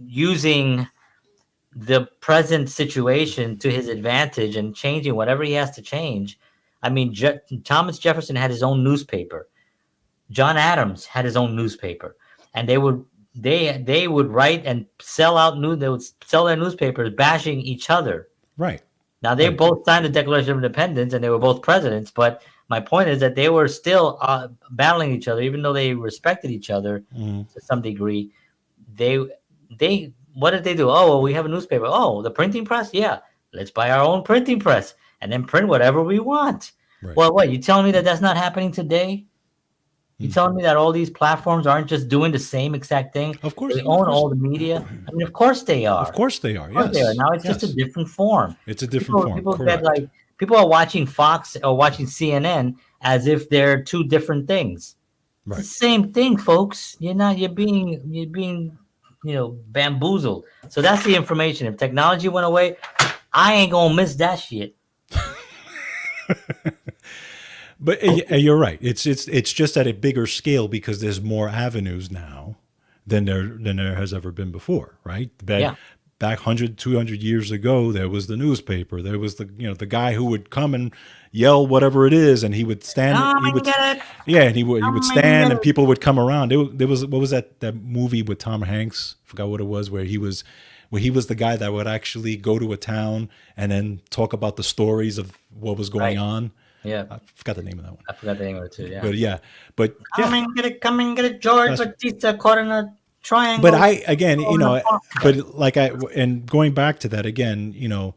using the present situation to his advantage and changing whatever he has to change. I mean, Thomas Jefferson had his own newspaper. John Adams had his own newspaper, and they would write and sell out news. They would sell their newspapers bashing each other. Right. Now they Right. both signed the Declaration of Independence, and they were both presidents. But my point is that they were still battling each other, even though they respected each other to some degree. They what did they do? Oh, well, we have a newspaper. Oh, the printing press? Yeah, let's buy our own printing press and then print whatever we want. Right. Well, what, you telling me that that's not happening today? You telling me that all these platforms aren't just doing the same exact thing? Of course. They own all the media. I mean, of course they are. Of course they are. Of course Yes. they are. Now it's just a Yes. different form. It's a different form. People Correct. get like, people are watching Fox or watching CNN as if they're two different things. Right. It's the same thing, folks. You're being bamboozled. So that's the information. If technology went away, I ain't gonna miss that shit. But you're right. It's just at a bigger scale, because there's more avenues now than there has ever been before, right? Back 100, 200 years ago, there was the newspaper. There was the guy who would come and yell whatever it is, and he would stand. And he would stand, and people would come around. There was, what was that movie with Tom Hanks? I forgot what it was, where he was the guy that would actually go to a town and then talk about the stories of what was going on. Yeah, I forgot the name of that one. I forgot the name of it too. Yeah, but come and get it, George Batista caught in a triangle. But and going back to that again,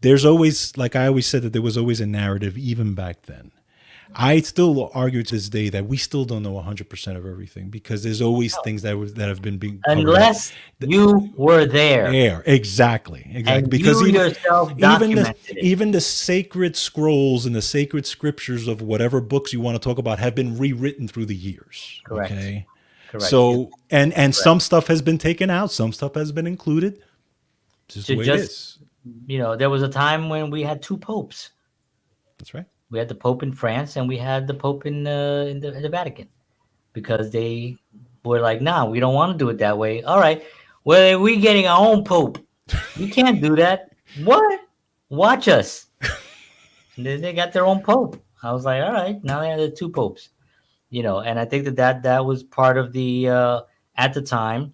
there's always, like I always said, that there was always a narrative even back then. I still argue to this day that we still don't know 100% of everything, because there's always things that have been being covered unless you were there. Yeah, exactly. And because you yourself documented it. Even the sacred scrolls and the sacred scriptures of whatever books you want to talk about have been rewritten through the years. Correct. Okay. Correct. So and some stuff has been taken out, some stuff has been included. Just the way it is. There was a time when we had two popes. That's right. We had the Pope in France, and we had the Pope in the Vatican, because they were like, "Nah, we don't want to do it that way." All right, well, we getting our own Pope. You can't do that. What? Watch us. And then they got their own Pope. I was like, all right, now they have the two popes. And I think that was part of the at the time,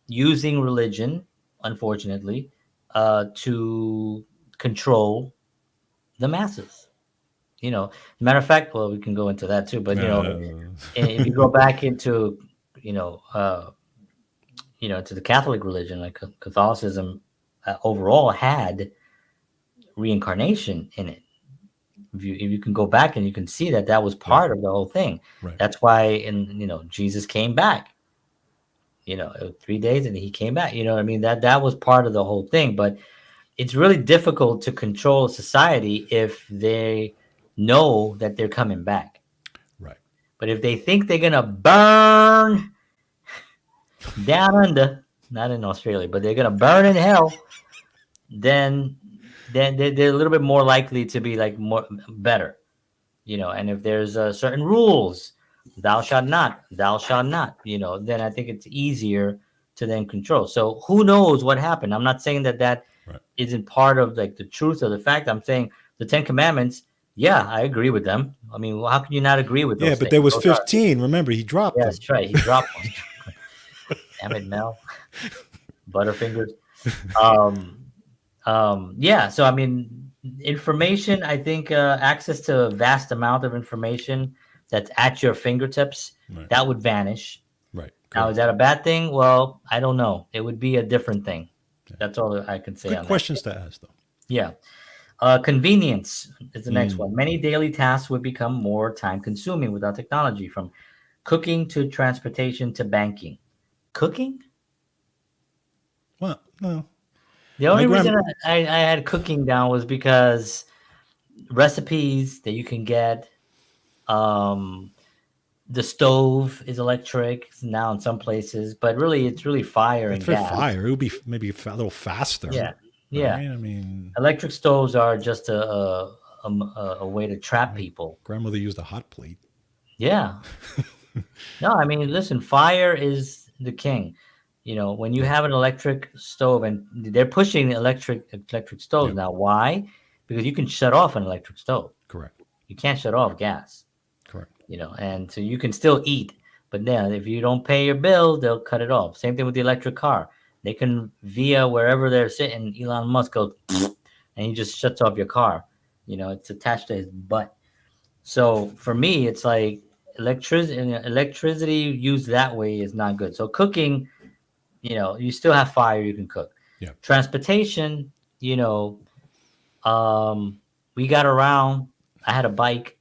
using religion, unfortunately, to control the masses. Matter of fact, well, we can go into that too. But if you go back into you know, to the Catholic religion, like Catholicism overall had reincarnation in it. If you can go back and you can see that that was Yeah. part of the whole thing. Right. That's why, Jesus came back. 3 days and he came back. You know what I mean? That was part of the whole thing. But it's really difficult to control society if they know that they're coming back. Right. But if they think they're gonna burn down under, not in Australia, but they're gonna burn in hell, then they're a little bit more likely to be like more better. And if there's certain rules, thou shalt not, then I think it's easier to then control. So who knows what happened? I'm not saying that Right. isn't part of like the truth of the fact. I'm saying the 10 Commandments. Yeah, I agree with them. I mean, well, how can you not agree with Yeah, those but things? there was Those are, 15. Remember, he dropped yeah, them. that's right. He dropped them. Damn it, Mel. Butterfingers. Yeah. So I mean, information. I think access to a vast amount of information that's at your fingertips Right. that would vanish. Right. Now, Correct. is that a bad thing? Well, I don't know. It would be a different thing. Yeah. That's all I can say Good on questions to ask, though. that. Yeah. Convenience is the next Mm. one. Many daily tasks would become more time consuming without technology, from cooking to transportation to banking. Cooking? Well, no. The My only grand. reason I had cooking down was because recipes that you can get. Um, the stove is electric now in some places, but really it's really fire If and for gas. fire, it would be maybe a little faster. Yeah, yeah. Right? I mean, Electric stoves are just a way to trap my people. grandmother used a hot plate. Yeah. No, I mean, listen, fire is the king. When you Right. have an electric stove, and they're pushing electric stoves Yep. now. Why? Because you can shut off an electric stove. Correct. You can't shut off gas. Correct. And so you can still eat. But then if you don't pay your bill, they'll cut it off. Same thing with the electric car. They can, via wherever they're sitting, Elon Musk goes, and he just shuts off your car. It's attached to his butt. So for me, it's like electricity used that way is not good. So cooking, you still have fire, you can cook. Yeah. Transportation, we got around. I had a bike.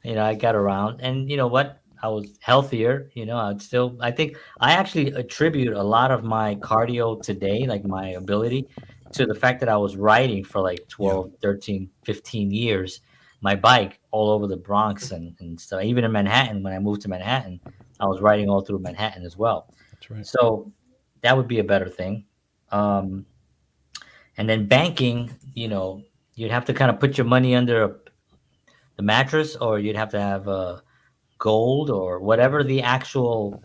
I got around, and you know what? I was healthier. I think I actually attribute a lot of my cardio today, like my ability, to the fact that I was riding for like 12, 13, 15 years, my bike all over the Bronx and stuff. Even in Manhattan, when I moved to Manhattan, I was riding all through Manhattan as well. That's right. So that would be a better thing. And then banking, you'd have to kind of put your money under the mattress, or you'd have to have gold or whatever the actual,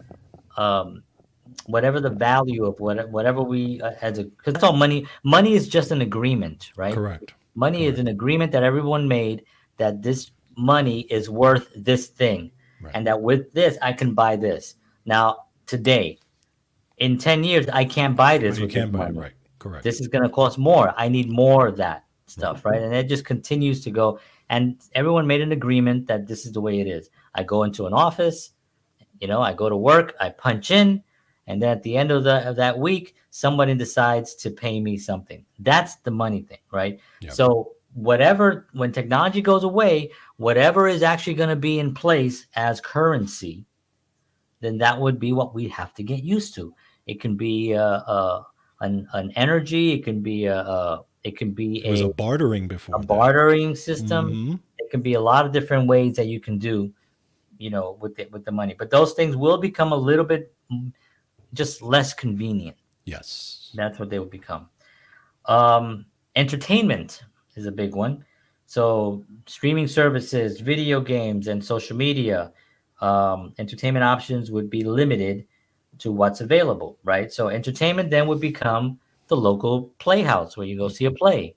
whatever the value of whatever we as a, because that's all money. Money is just an agreement, right? Correct. Money is an agreement that everyone made that this money is worth this thing, Right. and that with this I can buy this. Now today, in 10 years, I can't buy this You with this can't buy it. money. Right. Correct. This is going to cost more. I need more of that stuff, right? And it just continues to go. And everyone made an agreement that this is the way it is. I go into an office, I go to work, I punch in, and then at the end of that week, somebody decides to pay me something. That's the money thing, right? Yep. So when technology goes away, whatever is actually going to be in place as currency, then that would be what we have to get used to. It can be an energy. It can be It was a bartering before. a bartering system. Mm-hmm. It can be a lot of different ways that you can do, with the money. But those things will become a little bit just less convenient. Yes. That's what they will become. Entertainment is a big one. So streaming services, video games, and social media, entertainment options would be limited to what's available, right? So entertainment then would become the local playhouse where you go see a play.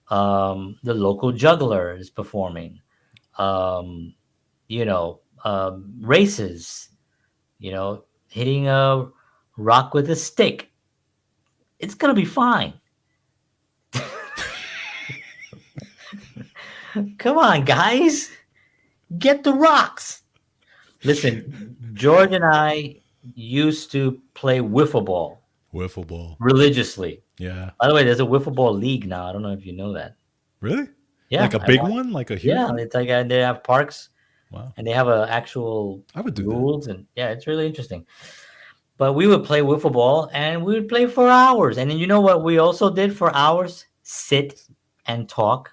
The local juggler is performing. Um, races. Hitting a rock with a stick. It's gonna be fine. Come on, guys, get the rocks. Listen, George and I used to play wiffle ball Wiffle ball. religiously. Yeah. By the way, there's a wiffle ball league now. I don't know if you know that. Really? Yeah, Like a I big watch. one? Like a huge Yeah, one? it's like they have parks Wow. and they have a actual I would do that. rules, and yeah, it's really interesting. But we would play wiffle ball and we would play for hours. And then you know what we also did for hours? Sit and talk.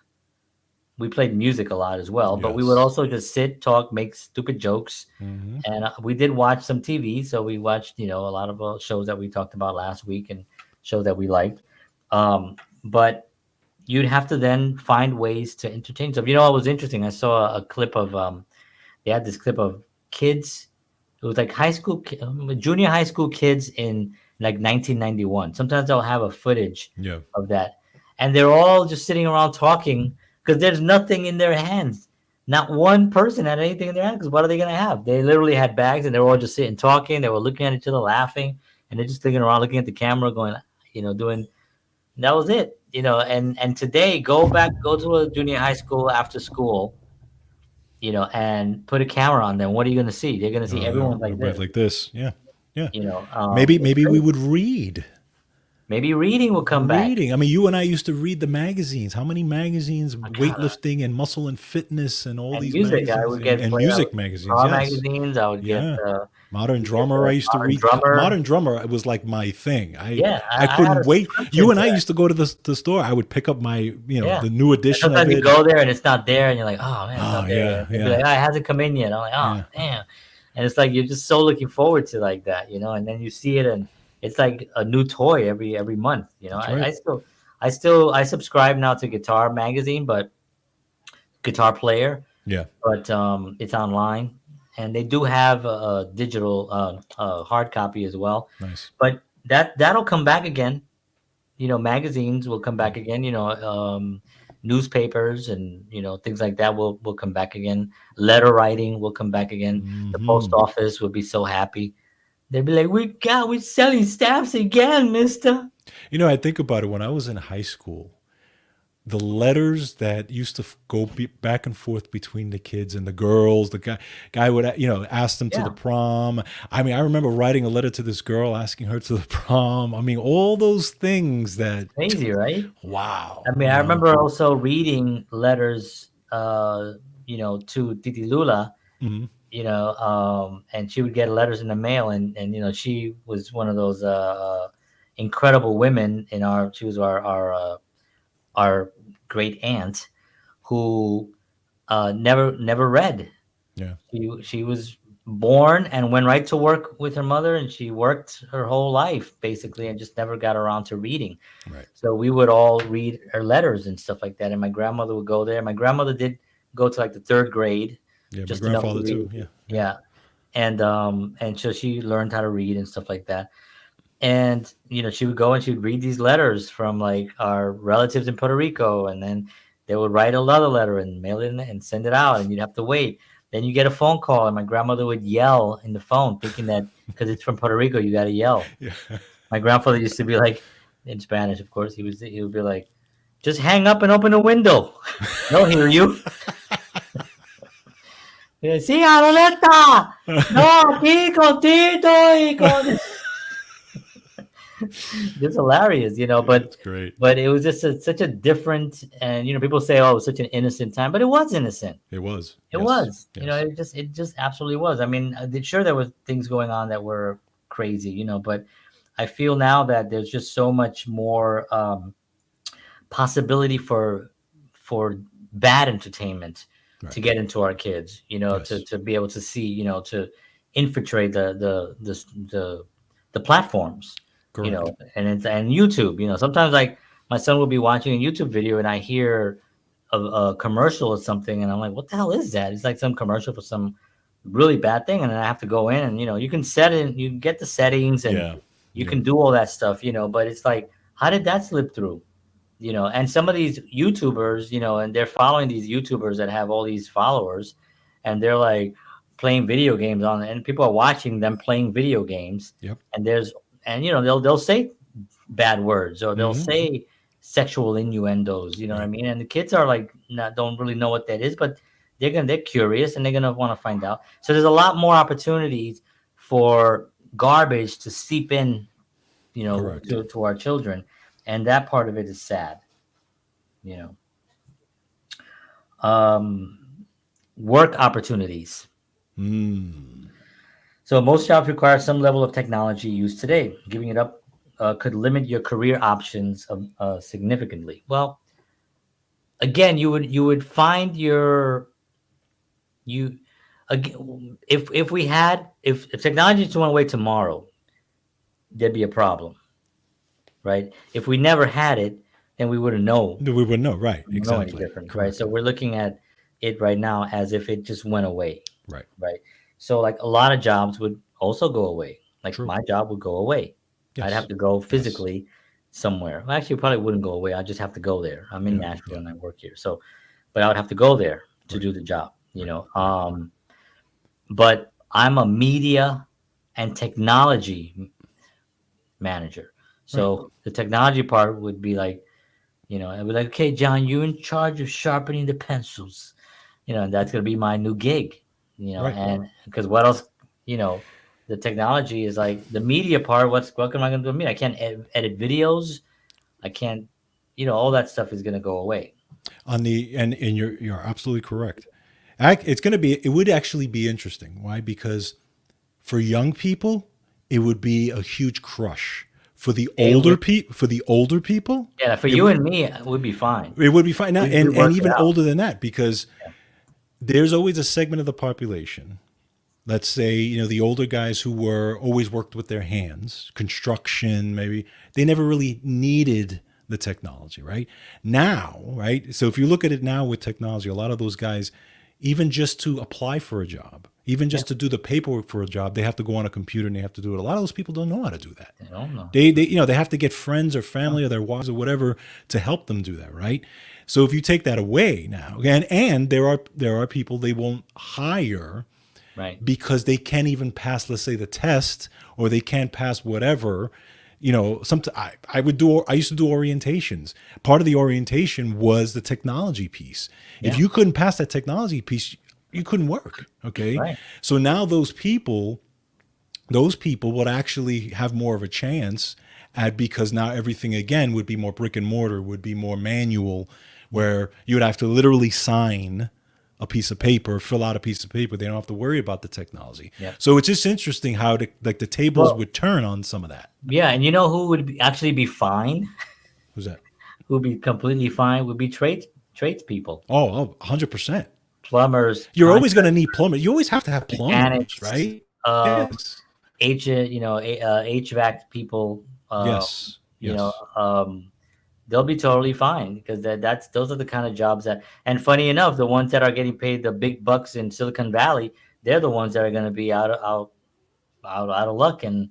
We played music a lot as well, but we would Yes. also just sit, talk, make stupid jokes. Hmm. And we did watch some TV, so we watched, a lot of shows that we talked about last week and shows that we liked. But you'd have to then find ways to entertain. So, it was interesting. I saw a clip of they had this clip of kids. It was like junior high school kids in like 1991. Sometimes they'll have a footage Yeah. of that, and they're all just sitting around talking because there's nothing in their hands. Not one person had anything in their hands because what are they gonna have? They literally had bags, and they were all just sitting talking. They were looking at each other, laughing, and they're just looking around, looking at the camera, going, doing. That was it, And today, go to a junior high school after school, and put a camera on them. What are you going to see? They're going to see everyone like Everybody this. like this. Yeah. Yeah. It's Maybe we crazy. would read. Maybe reading will come back. Reading. I mean, you and I used to read the magazines. How many magazines? I gotta, Weightlifting and muscle and fitness and all and these music. I magazines would get and I would music get magazines. guitar Yes. magazines. I would get Yeah. Modern you get Drummer. I the used to Modern read Drummer. Modern Drummer. Was like my thing. Yeah, I I had couldn't a wait. You subscription and to I that. used to go to the store. I would pick up my Yeah. the new And edition of sometimes you it. go there and it's not there, and you're like, oh man, it's Oh not there. yeah, And they'd be yeah, like, oh, it hasn't come in yet. I'm like, oh yeah. damn. And it's like you're just so looking forward to like that, And then you see it, and it's like a new toy every month. That's I, right. I still I subscribe now to Guitar Magazine, but Guitar Player, Yeah. but it's online, and they do have a digital hard copy as well. Nice. But that'll come back again. Magazines will come Yeah. back again. Newspapers and things like that will come back again. Letter writing will come back again. The post Hmm. office will be so happy. They'd be like, we're selling stamps again, Mister. I think about it when I was in high school. The letters that used to go back and forth between the kids and the girls. The guy would ask them to the Yeah, prom. I mean, I remember writing a letter to this girl asking her to the prom. I mean, all those things that crazy, right? wow, I mean, I remember also reading letters, to Titi Lula, Mhm. and she would get letters in the mail, and she was one of those incredible women in she was our great aunt who never read. Yeah, She was born and went right to work with her mother, and she worked her whole life basically, and just never got around to reading. right. So we would all read her letters and stuff like that, and my grandmother would go there. My grandmother did go to like the third grade, Yeah, my just enough to grandfather too. read. Yeah, yeah. Yeah, and so she learned how to read and stuff like that. And she would go and she would read these letters from like our relatives in Puerto Rico, and then they would write another letter and mail it in and send it out, and you'd have to wait. Then you get a phone call, and my grandmother would yell in the phone, thinking that because it's from Puerto Rico, you got to yell. Yeah. My grandfather used to be like, in Spanish, of course, he would be like, just hang up and open the window. They'll hear you. Sí, Aroleta. No, aquí contigo y con. It's hilarious, That's great. but it was just such a different, and people say, oh, it was such an innocent time, but it was innocent. It was. It Yes. was, Yes. it just absolutely was. I mean, sure there were things going on that were crazy, but I feel now that there's just so much more possibility for bad entertainment to Right. get into our kids, to Yes. be able to see, to infiltrate the platforms, Correct. and YouTube. Sometimes like my son will be watching a YouTube video and I hear a commercial or something, and I'm like, what the hell is that? It's like some commercial for some really bad thing, and then I have to go in and you can set it, you can get the settings, and Yeah. you Yeah. can do all that stuff, but it's like, how did that slip through? And some of these YouTubers, and they're following these YouTubers that have all these followers, and they're like playing video games on it, and people are watching them playing video games, Yep. and they'll say bad words, or they'll Hmm. say sexual innuendos, you know what I Right. mean? And the kids are like don't really know what that is, but they're curious and they're gonna want to find out. So there's a lot more opportunities for garbage to seep in, Correct. to our children, and that part of it is sad. You know, work opportunities. Mm. So most jobs require some level of technology used today. Giving it up could limit your career options significantly. Well, again, you would find you if technology just went away tomorrow, there'd be a problem, right? If we never had it, then we wouldn't know We would know, right? know any Exactly. different, right? Correct. So we're looking at it right now as if it just went away, Right. right? So like a lot of jobs would also go away. Like True. my job would go away. I'd have Yes. to go Yes. physically somewhere. Well, actually, it probably wouldn't go away. I just have to go there. I'm in Yeah. Nashville Yeah. and I work here, so but I would have to go there to Right. do the job. You Right. know, Right. but I'm a media and technology manager. Right. So the technology part would be like, I'd be like, okay, John, you're in charge of sharpening the pencils. And that's gonna be my new gig. Right. And because what else, the technology is like the media part. What am I gonna do with me? I can't edit videos. I can't, all that stuff is gonna go away. On the and you're absolutely correct. It's going to be. It would actually be interesting. Why? Because for young people, it would be a huge crush. It would, For the older people, yeah, for it you would and me, it would be fine. it would be fine now, We and work it even out. older than that, because there's always a segment of the population. Let's say, the older guys who were always worked with their hands, construction, maybe they never really needed the technology, right? Now, right? So if you look at it now with technology, a lot of those guys, even just to apply for a job, even Yeah, just to do the paperwork for a job, they have to go on a computer and they have to do it. A lot of those people don't know how to do that. I don't know. They have to get friends or family or their wives or whatever to help them do that, right? So if you take that away now, and there are people they won't hire Right. because they can't even pass, let's say, the test, or they can't pass whatever. I used to do orientations. Part of the orientation was the technology piece. If Yeah. you couldn't pass that technology piece, you couldn't work. Okay. Right. So now those people would actually have more of a chance because now everything again would be more brick and mortar, would be more manual, where you would have to literally sign a piece of paper, fill out a piece of paper. They don't have to worry about the technology. Yeah. So it's just interesting how the tables Well, would turn on some of that. yeah, and who would actually be fine? Who's that? Who would be completely fine would be tradespeople, Oh, 100%. plumbers, You're always going to need plumbers. You always have to have plumbers, mechanics, right? um, Yes. HVAC people. Yes. You know, Yes. they'll be totally fine because those are the kind of jobs that. And funny enough, the ones that are getting paid the big bucks in Silicon Valley, they're the ones that are going to be out of luck. And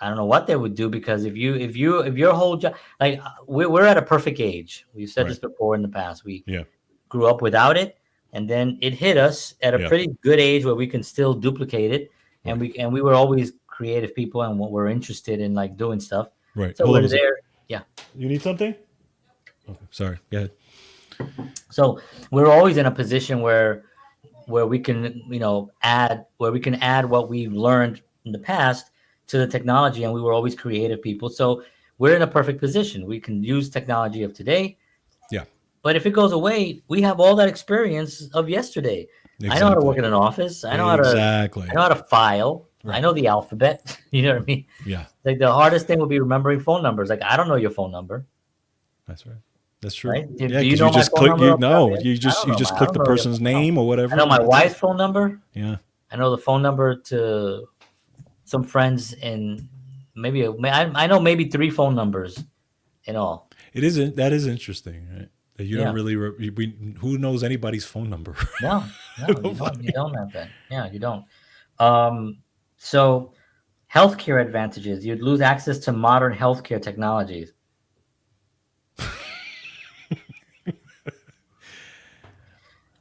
I don't know what they would do, because if your whole job, like we're at a perfect age. We've said Right. this before in the past. We Yeah. grew up without it, and then it hit us at a Yeah. pretty good age where we can still duplicate it, and Right. we were always creative people and what we're interested in, like doing stuff. Right. So Hold on we're a second. there. Yeah. You need something? Okay. Sorry. Go ahead. So we're always in a position where we can add what we've learned in the past to the technology, and we were always creative people. So we're in a perfect position. We can use technology of today, Yeah. but if it goes away, we have all that experience of yesterday. I know how to work Exactly. in an office. Exactly. I know how to file. I Right. know the alphabet. You know what I mean? Yeah. Like the hardest thing would be remembering phone numbers. Like I don't know your phone number, That's right. That's true. right? Do Yeah, you because know you my just phone click. number off the top of your head? You I don't know. just I click don't the know your person's phone. No. name or whatever. I know my and that's wife's it. phone number. Yeah. I know the phone number to some friends, and I know maybe 3 phone numbers in all. It isn't. That is interesting, right? That you don't Yeah. really. Who knows anybody's phone number? No, no, you don't. You Nobody. don't have that. Yeah, you don't. So healthcare advantages. You'd lose access to modern healthcare technologies.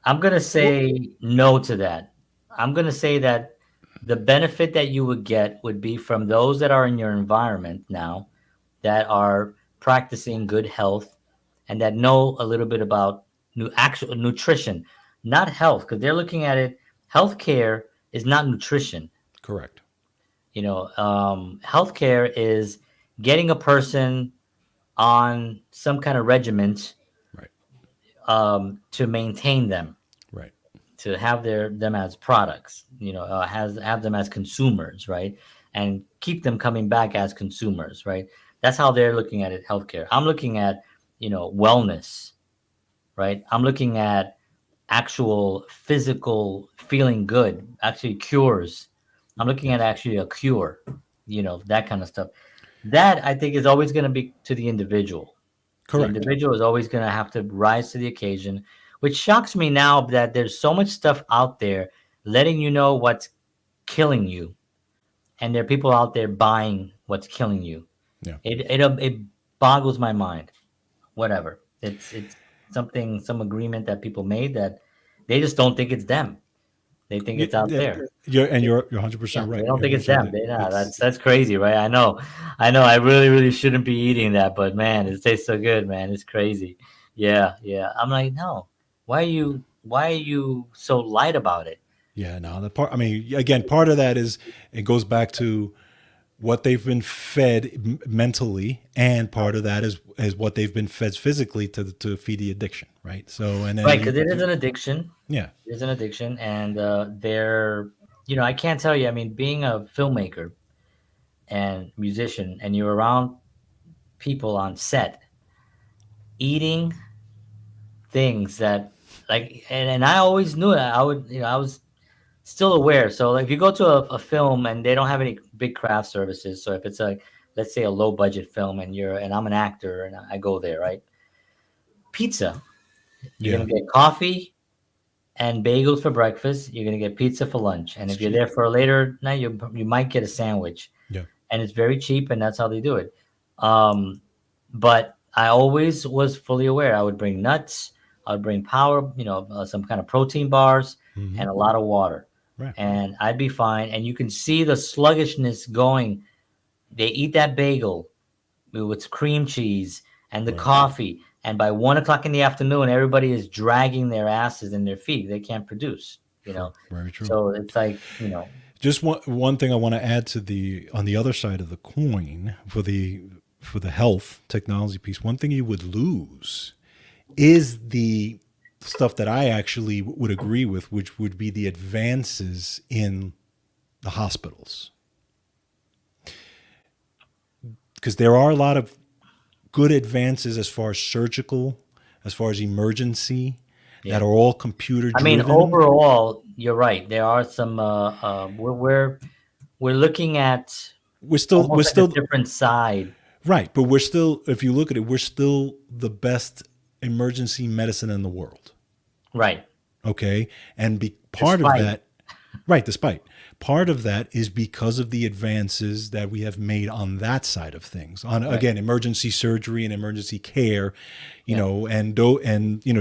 I'm gonna Well, say no to that. I'm gonna say that the benefit that you would get would be from those that are in your environment now, that are practicing good health and that know a little bit about actual nutrition, not health, because they're looking at it. Healthcare is not nutrition. Correct. Healthcare is getting a person on some kind of regiment Right. to maintain them, Right. to have them as products, has have them as consumers, right, and keep them coming back as consumers, right. That's how they're looking at it. Healthcare. I'm looking at wellness, right. I'm looking at actual physical feeling good, actually cures. I'm looking at Yes. actually a cure, that kind of stuff. That I think is always going to be to the individual. The Correct. individual is always going to have to rise to the occasion, which shocks me now that there's so much stuff out there letting you know what's killing you, and there are people out there buying what's killing you. Yeah. It boggles my mind. Whatever. It's something, some agreement that people made that they just don't think it's them. They think Yeah, it's out there. you're 100 Yeah, percent they right. don't You're think it's 100% them. right. They nah, It's that's crazy, right? I know. I really, really shouldn't be eating that, but man, it tastes so good, man. It's crazy. Yeah, yeah. I'm like, no. Why are you so light about it? yeah. No, the part. I mean, again, part of that is it goes back to what they've been fed mentally, and part of that is what they've been fed physically to feed the addiction, right? So, and then Right, because it is an addiction. yeah, It is an addiction, and I can't tell you. I mean, being a filmmaker and musician, and you're around people on set eating things that, like, and I always knew that I was still aware. So like if you go to a film and they don't have any big craft services, so if it's like, let's say, a low budget film, and I'm an actor and I go there, right? Pizza. You're yeah, gonna get coffee and bagels for breakfast. You're gonna get pizza for lunch, and it's if you're cheap. there for a later night, you might get a sandwich, Yeah, and it's very cheap, and that's how they do it. Um, but I always was fully aware. I would bring nuts. I would bring power, some kind of protein bars, hmm, and a lot of water, right, and I'd be fine. And you can see the sluggishness going. They eat that bagel with cream cheese and the right, coffee, and by 1 o'clock in the afternoon, everybody is dragging their asses in their feet. They can't produce, true, very true. So it's like, Just one thing I want to add to the on the other side of the coin for the health technology piece. One thing you would lose is the stuff that I actually would agree with, which would be the advances in the hospitals, because there are a lot of good advances as far as surgical, as far as emergency, yeah. that are all computer I mean, driven. overall, you're right. There are some. We're looking at We're almost like a still different side, right, but we're still, if you look at it, we're still the best emergency medicine in the world. right? Okay, and part of Despite, that, right, despite part of that is because of the advances that we have made on that side of things, on right? again emergency surgery and emergency care, Yeah,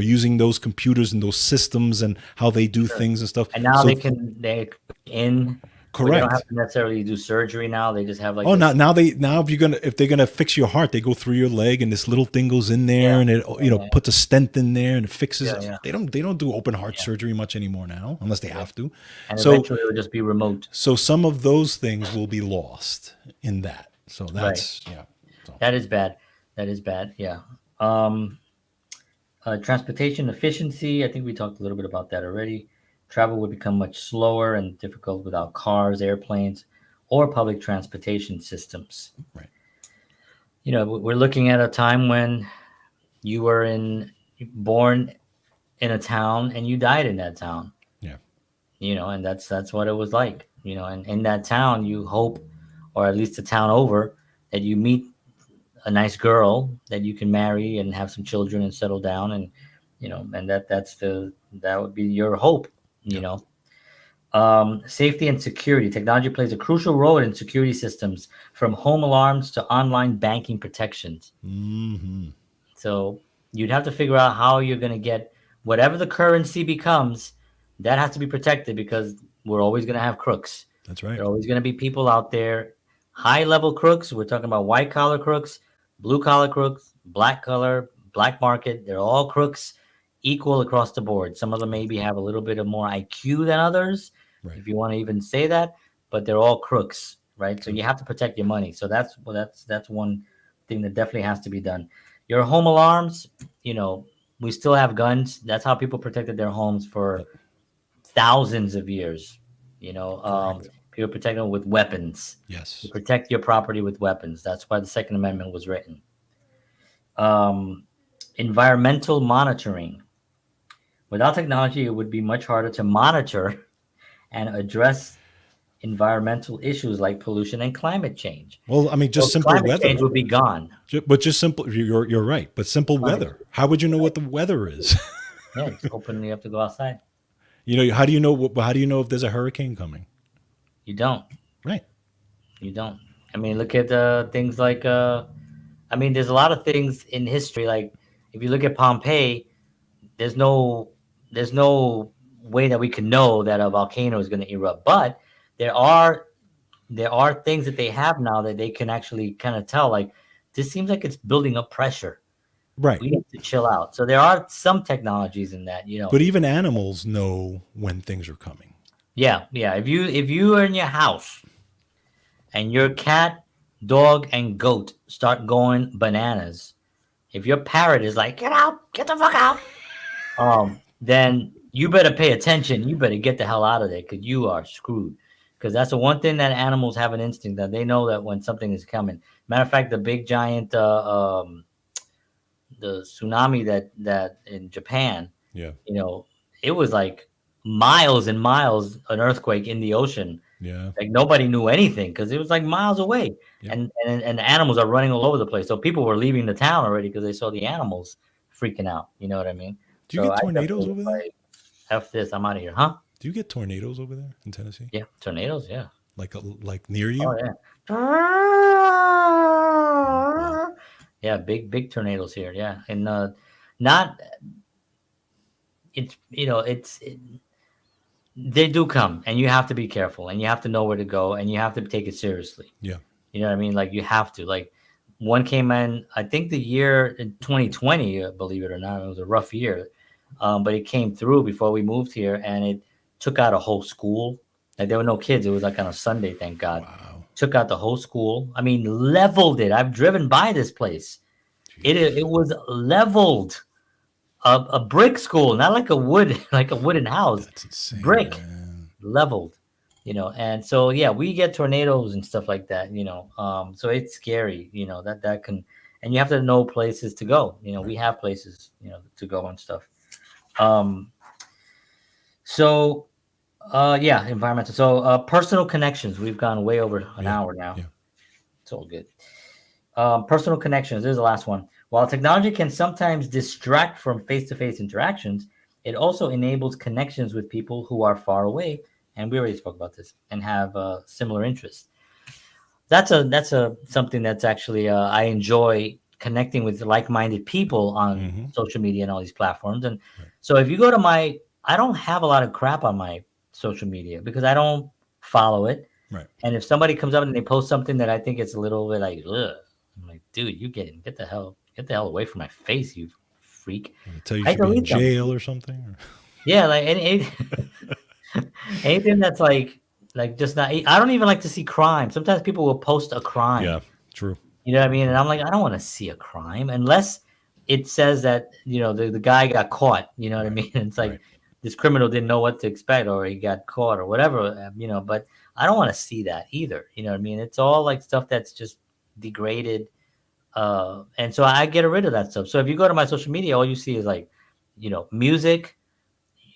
using those computers and those systems and how they do sure. things and stuff. And now So they in where they don't have correct. to necessarily do surgery. Now they just have like Oh, this. now if they're gonna fix your heart, they go through your leg and this little thing goes in Yeah, there and it yeah, puts a stent in there and it fixes yeah, it. yeah, They don't do open heart yeah, surgery much anymore now unless they yeah. have to. And So eventually it'll just be remote. so some of those things will be lost in that. So Right. that's yeah. So That is bad. That is bad. Yeah. Um, Transportation efficiency. I think we talked a little bit about that already. Travel would become much slower and difficult without cars, airplanes, or public transportation systems. right. We're looking at a time when you were born in a town and you died in that town. Yeah. And that's what it was like. And in that town, you hope, or at least the town over, that you meet a nice girl that you can marry and have some children and settle down, and and that would be your hope. you Yep. know Safety and security. Technology plays a crucial role in security systems, from home alarms to online banking protections. Hmm. So you'd have to figure out how you're going to get whatever the currency becomes. That has to be protected, because we're always going to have crooks. That's right. There are always going to be people out there, high level crooks. We're talking about white collar crooks, blue collar crooks, black collar, black market. They're all crooks. equal across the board. Some of them maybe have a little bit of more IQ than others, Right. if you want to even say that, but they're all crooks, right? So True. you have to protect your money. So that's one thing that definitely has to be done. Your home alarms, we still have guns. That's how people protected their homes for Yep. thousands of years. You know, Correct. people protect them with weapons. You Yes. protect your property with weapons. That's why the Second Amendment was written. Um, Environmental monitoring. Without technology, it would be much harder to monitor and address environmental issues like pollution and climate change. Well, I mean, So just simple climate change weather. would be gone. But just simple. You're right. But simple Climate weather. How would you know what the weather is? Yeah, it's open. You have to go outside. How do you know? How do you know if there's a hurricane coming? You don't. Right. You don't. I mean, look at things like. I mean, there's a lot of things in history. Like if you look at Pompeii, there's no there's no way that we can know that a volcano is going to erupt. But there are things that they have now that they can actually kind of tell. Like this seems like it's building up pressure. Right. We need to chill out. So there are some technologies in that. But even animals know when things are coming. Yeah, yeah. If you are in your house and your cat, dog, and goat start going bananas, if your parrot is like, "Get out, get the fuck out," then you better pay attention. You better get the hell out of there because you are screwed. Because that's the one thing that animals have an instinct that they know that when something is coming. Matter of fact, the big giant, the tsunami that in Japan, Yeah. it was like miles and miles an earthquake in the ocean. Yeah. Like nobody knew anything because it was like miles away, Yep. and the animals are running all over the place. So people were leaving the town already because they saw the animals freaking out. You know what I mean? Do you So get I tornadoes definitely over there? like, F this, I'm out of here, huh? Do you get tornadoes over there in Tennessee? Yeah, tornadoes, yeah. Like near Oh you? yeah. Wow. Yeah, big tornadoes here. Yeah, and not it's they do come, and you have to be careful, and you have to know where to go, and you have to take it seriously. Yeah. You know what I mean? Like you have to. Like one came in, I think the year in 2020, believe it or not, it was a rough year, but it came through before we moved here, and it took out a whole school. Like there were no kids. It was like on a Sunday, thank God. Wow. Took out the whole school. I mean, leveled it. I've driven by this place. It was leveled. A brick school, not like a wooden house. That's insane. Brick. Man. Leveled, and so yeah, we get tornadoes and stuff like that, so it's scary, that can, and you have to know places to go, we have places, to go and stuff. So yeah, environmental. So personal connections, we've gone way over an hour now. Yeah. It's all good. Personal connections, this is the last one. While technology can sometimes distract from face-to-face interactions, it also enables connections with people who are far away, and we already spoke about this, and have similar interests. That's something that's actually I enjoy connecting with like-minded people on social media and all these platforms. And so if you go to I don't have a lot of crap on my social media because I don't follow it. Right. And if somebody comes up and they post something that I think it's a little bit like, ugh, I'm like, dude, get the hell away from my face, you freak. I tell you should be in jail or something. Or... Yeah, like anything that's like just not. I don't even like to see crime. Sometimes people will post a crime. Yeah, true. You know what I mean? And I'm like, I don't want to see a crime unless it says that the guy got caught. You know what I mean? And it's like this criminal didn't know what to expect, or he got caught, or whatever. But I don't want to see that either. You know what I mean? It's all like stuff that's just degraded. And so I get rid of that stuff. So if you go to my social media, all you see is like, music,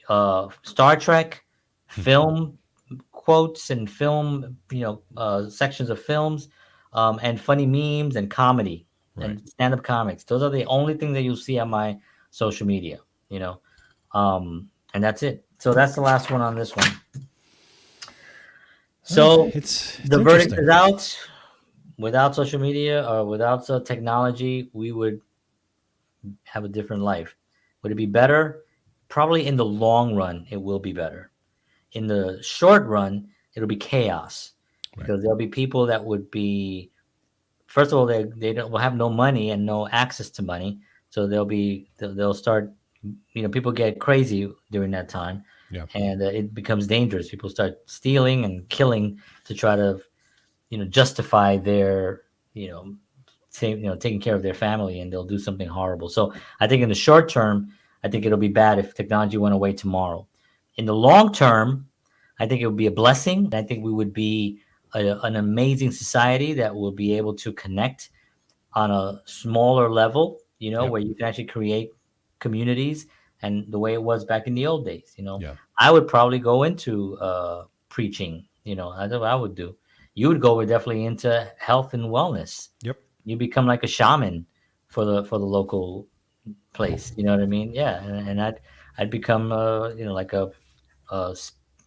Star Trek, film quotes, and film, sections of films, and funny memes and comedy and stand-up comics. Those are the only things that you'll see on my social media, and that's it. So that's the last one on this one. So it's the verdict is out. Without social media or without technology, we would have a different life. Would it be better? Probably in the long run, it will be better. In the short run, it'll be chaos because there'll be people that would be, first of all, will have no money and no access to money. So they'll start people get crazy during that time, Yeah. and it becomes dangerous. People start stealing and killing to try to justify their taking care of their family, and they'll do something horrible. So I think in the short term, I think it'll be bad if technology went away tomorrow. In the long term, I think it would be a blessing. I think we would be an amazing society that will be able to connect on a smaller level, Yep. where you can actually create communities, and the way it was back in the old days. Yeah. I would probably go into preaching. That's what I would do. You would go definitely into health and wellness. Yep. You become like a shaman for the local place. You know what I mean? Yeah, and I'd become like a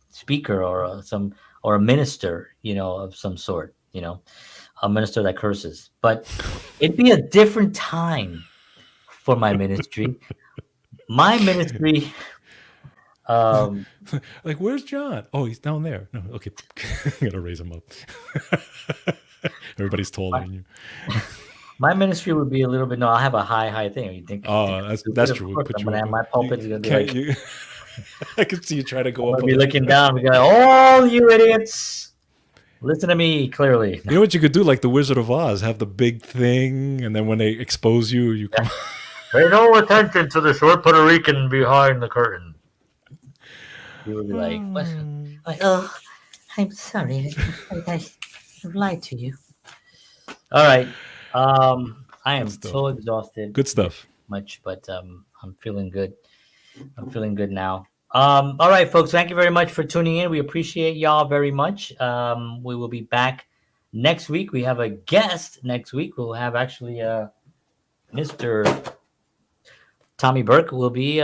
speaker, or or a minister, of some sort. A minister that curses. But it'd be a different time for my ministry. My ministry, um, Like, where's John? Oh, he's down there. No, okay. I gotta raise him up. Everybody's taller my, than you. my ministry would be a little bit. No, I have a high thing. You think Oh, I'm that's stupid? Of true. We'll course, put I'm you gonna up. have my pulpit is gonna be Can't like, you? I can see you try to go I'm up. gonna be looking down. We go, all you idiots, listen to me clearly. You know what you could do, like the Wizard of Oz, have the big thing, and then when they expose you, you come. Pay no attention to the short Puerto Rican behind the curtain. You would be like, what? Like, oh, I'm sorry. I've lied to you. All right. I am stuff. so exhausted. Good stuff. Much, but I'm feeling good. I'm feeling good now. All right, folks. Thank you very much for tuning in. We appreciate y'all very much. We will be back next week. We have a guest next week. We'll have actually Mr. Tommy Burke will be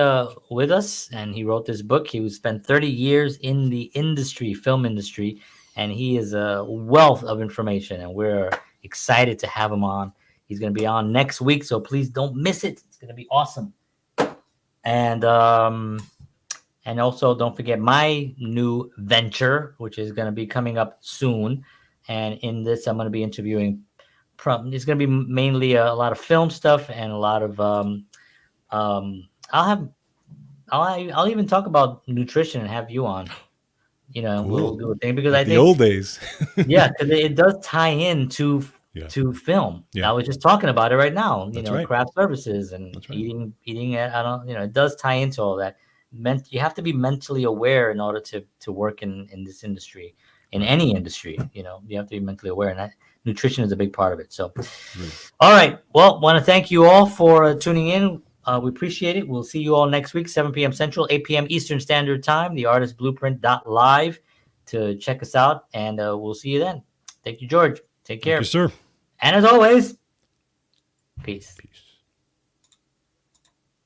with us, and he wrote this book. He spent 30 years in the industry, film industry, and he is a wealth of information, and we're excited to have him on. He's going to be on next week, so please don't miss it. It's going to be awesome. And also don't forget my new venture, which is going to be coming up soon. And in this, I'm going to be interviewing. It's going to be mainly a lot of film stuff and a lot of I'll even talk about nutrition and have you on. Cool. We'll do a thing because Like I the think old days. yeah, because it does tie in to film. Yeah. I was just talking about it right now. That's right. Craft services and That's right. eating. I don't. It does tie into all that. You have to be mentally aware in order to work in this industry, in any industry. You have to be mentally aware, and nutrition is a big part of it. So, all right. Well, want to thank you all for tuning in. We appreciate it. We'll see you all next week, 7 p.m. Central, 8 p.m. Eastern Standard Time, theartistblueprint.live to check us out, and we'll see you then. Thank you, George. Take care. Thank you, sir. And as always, peace. Peace.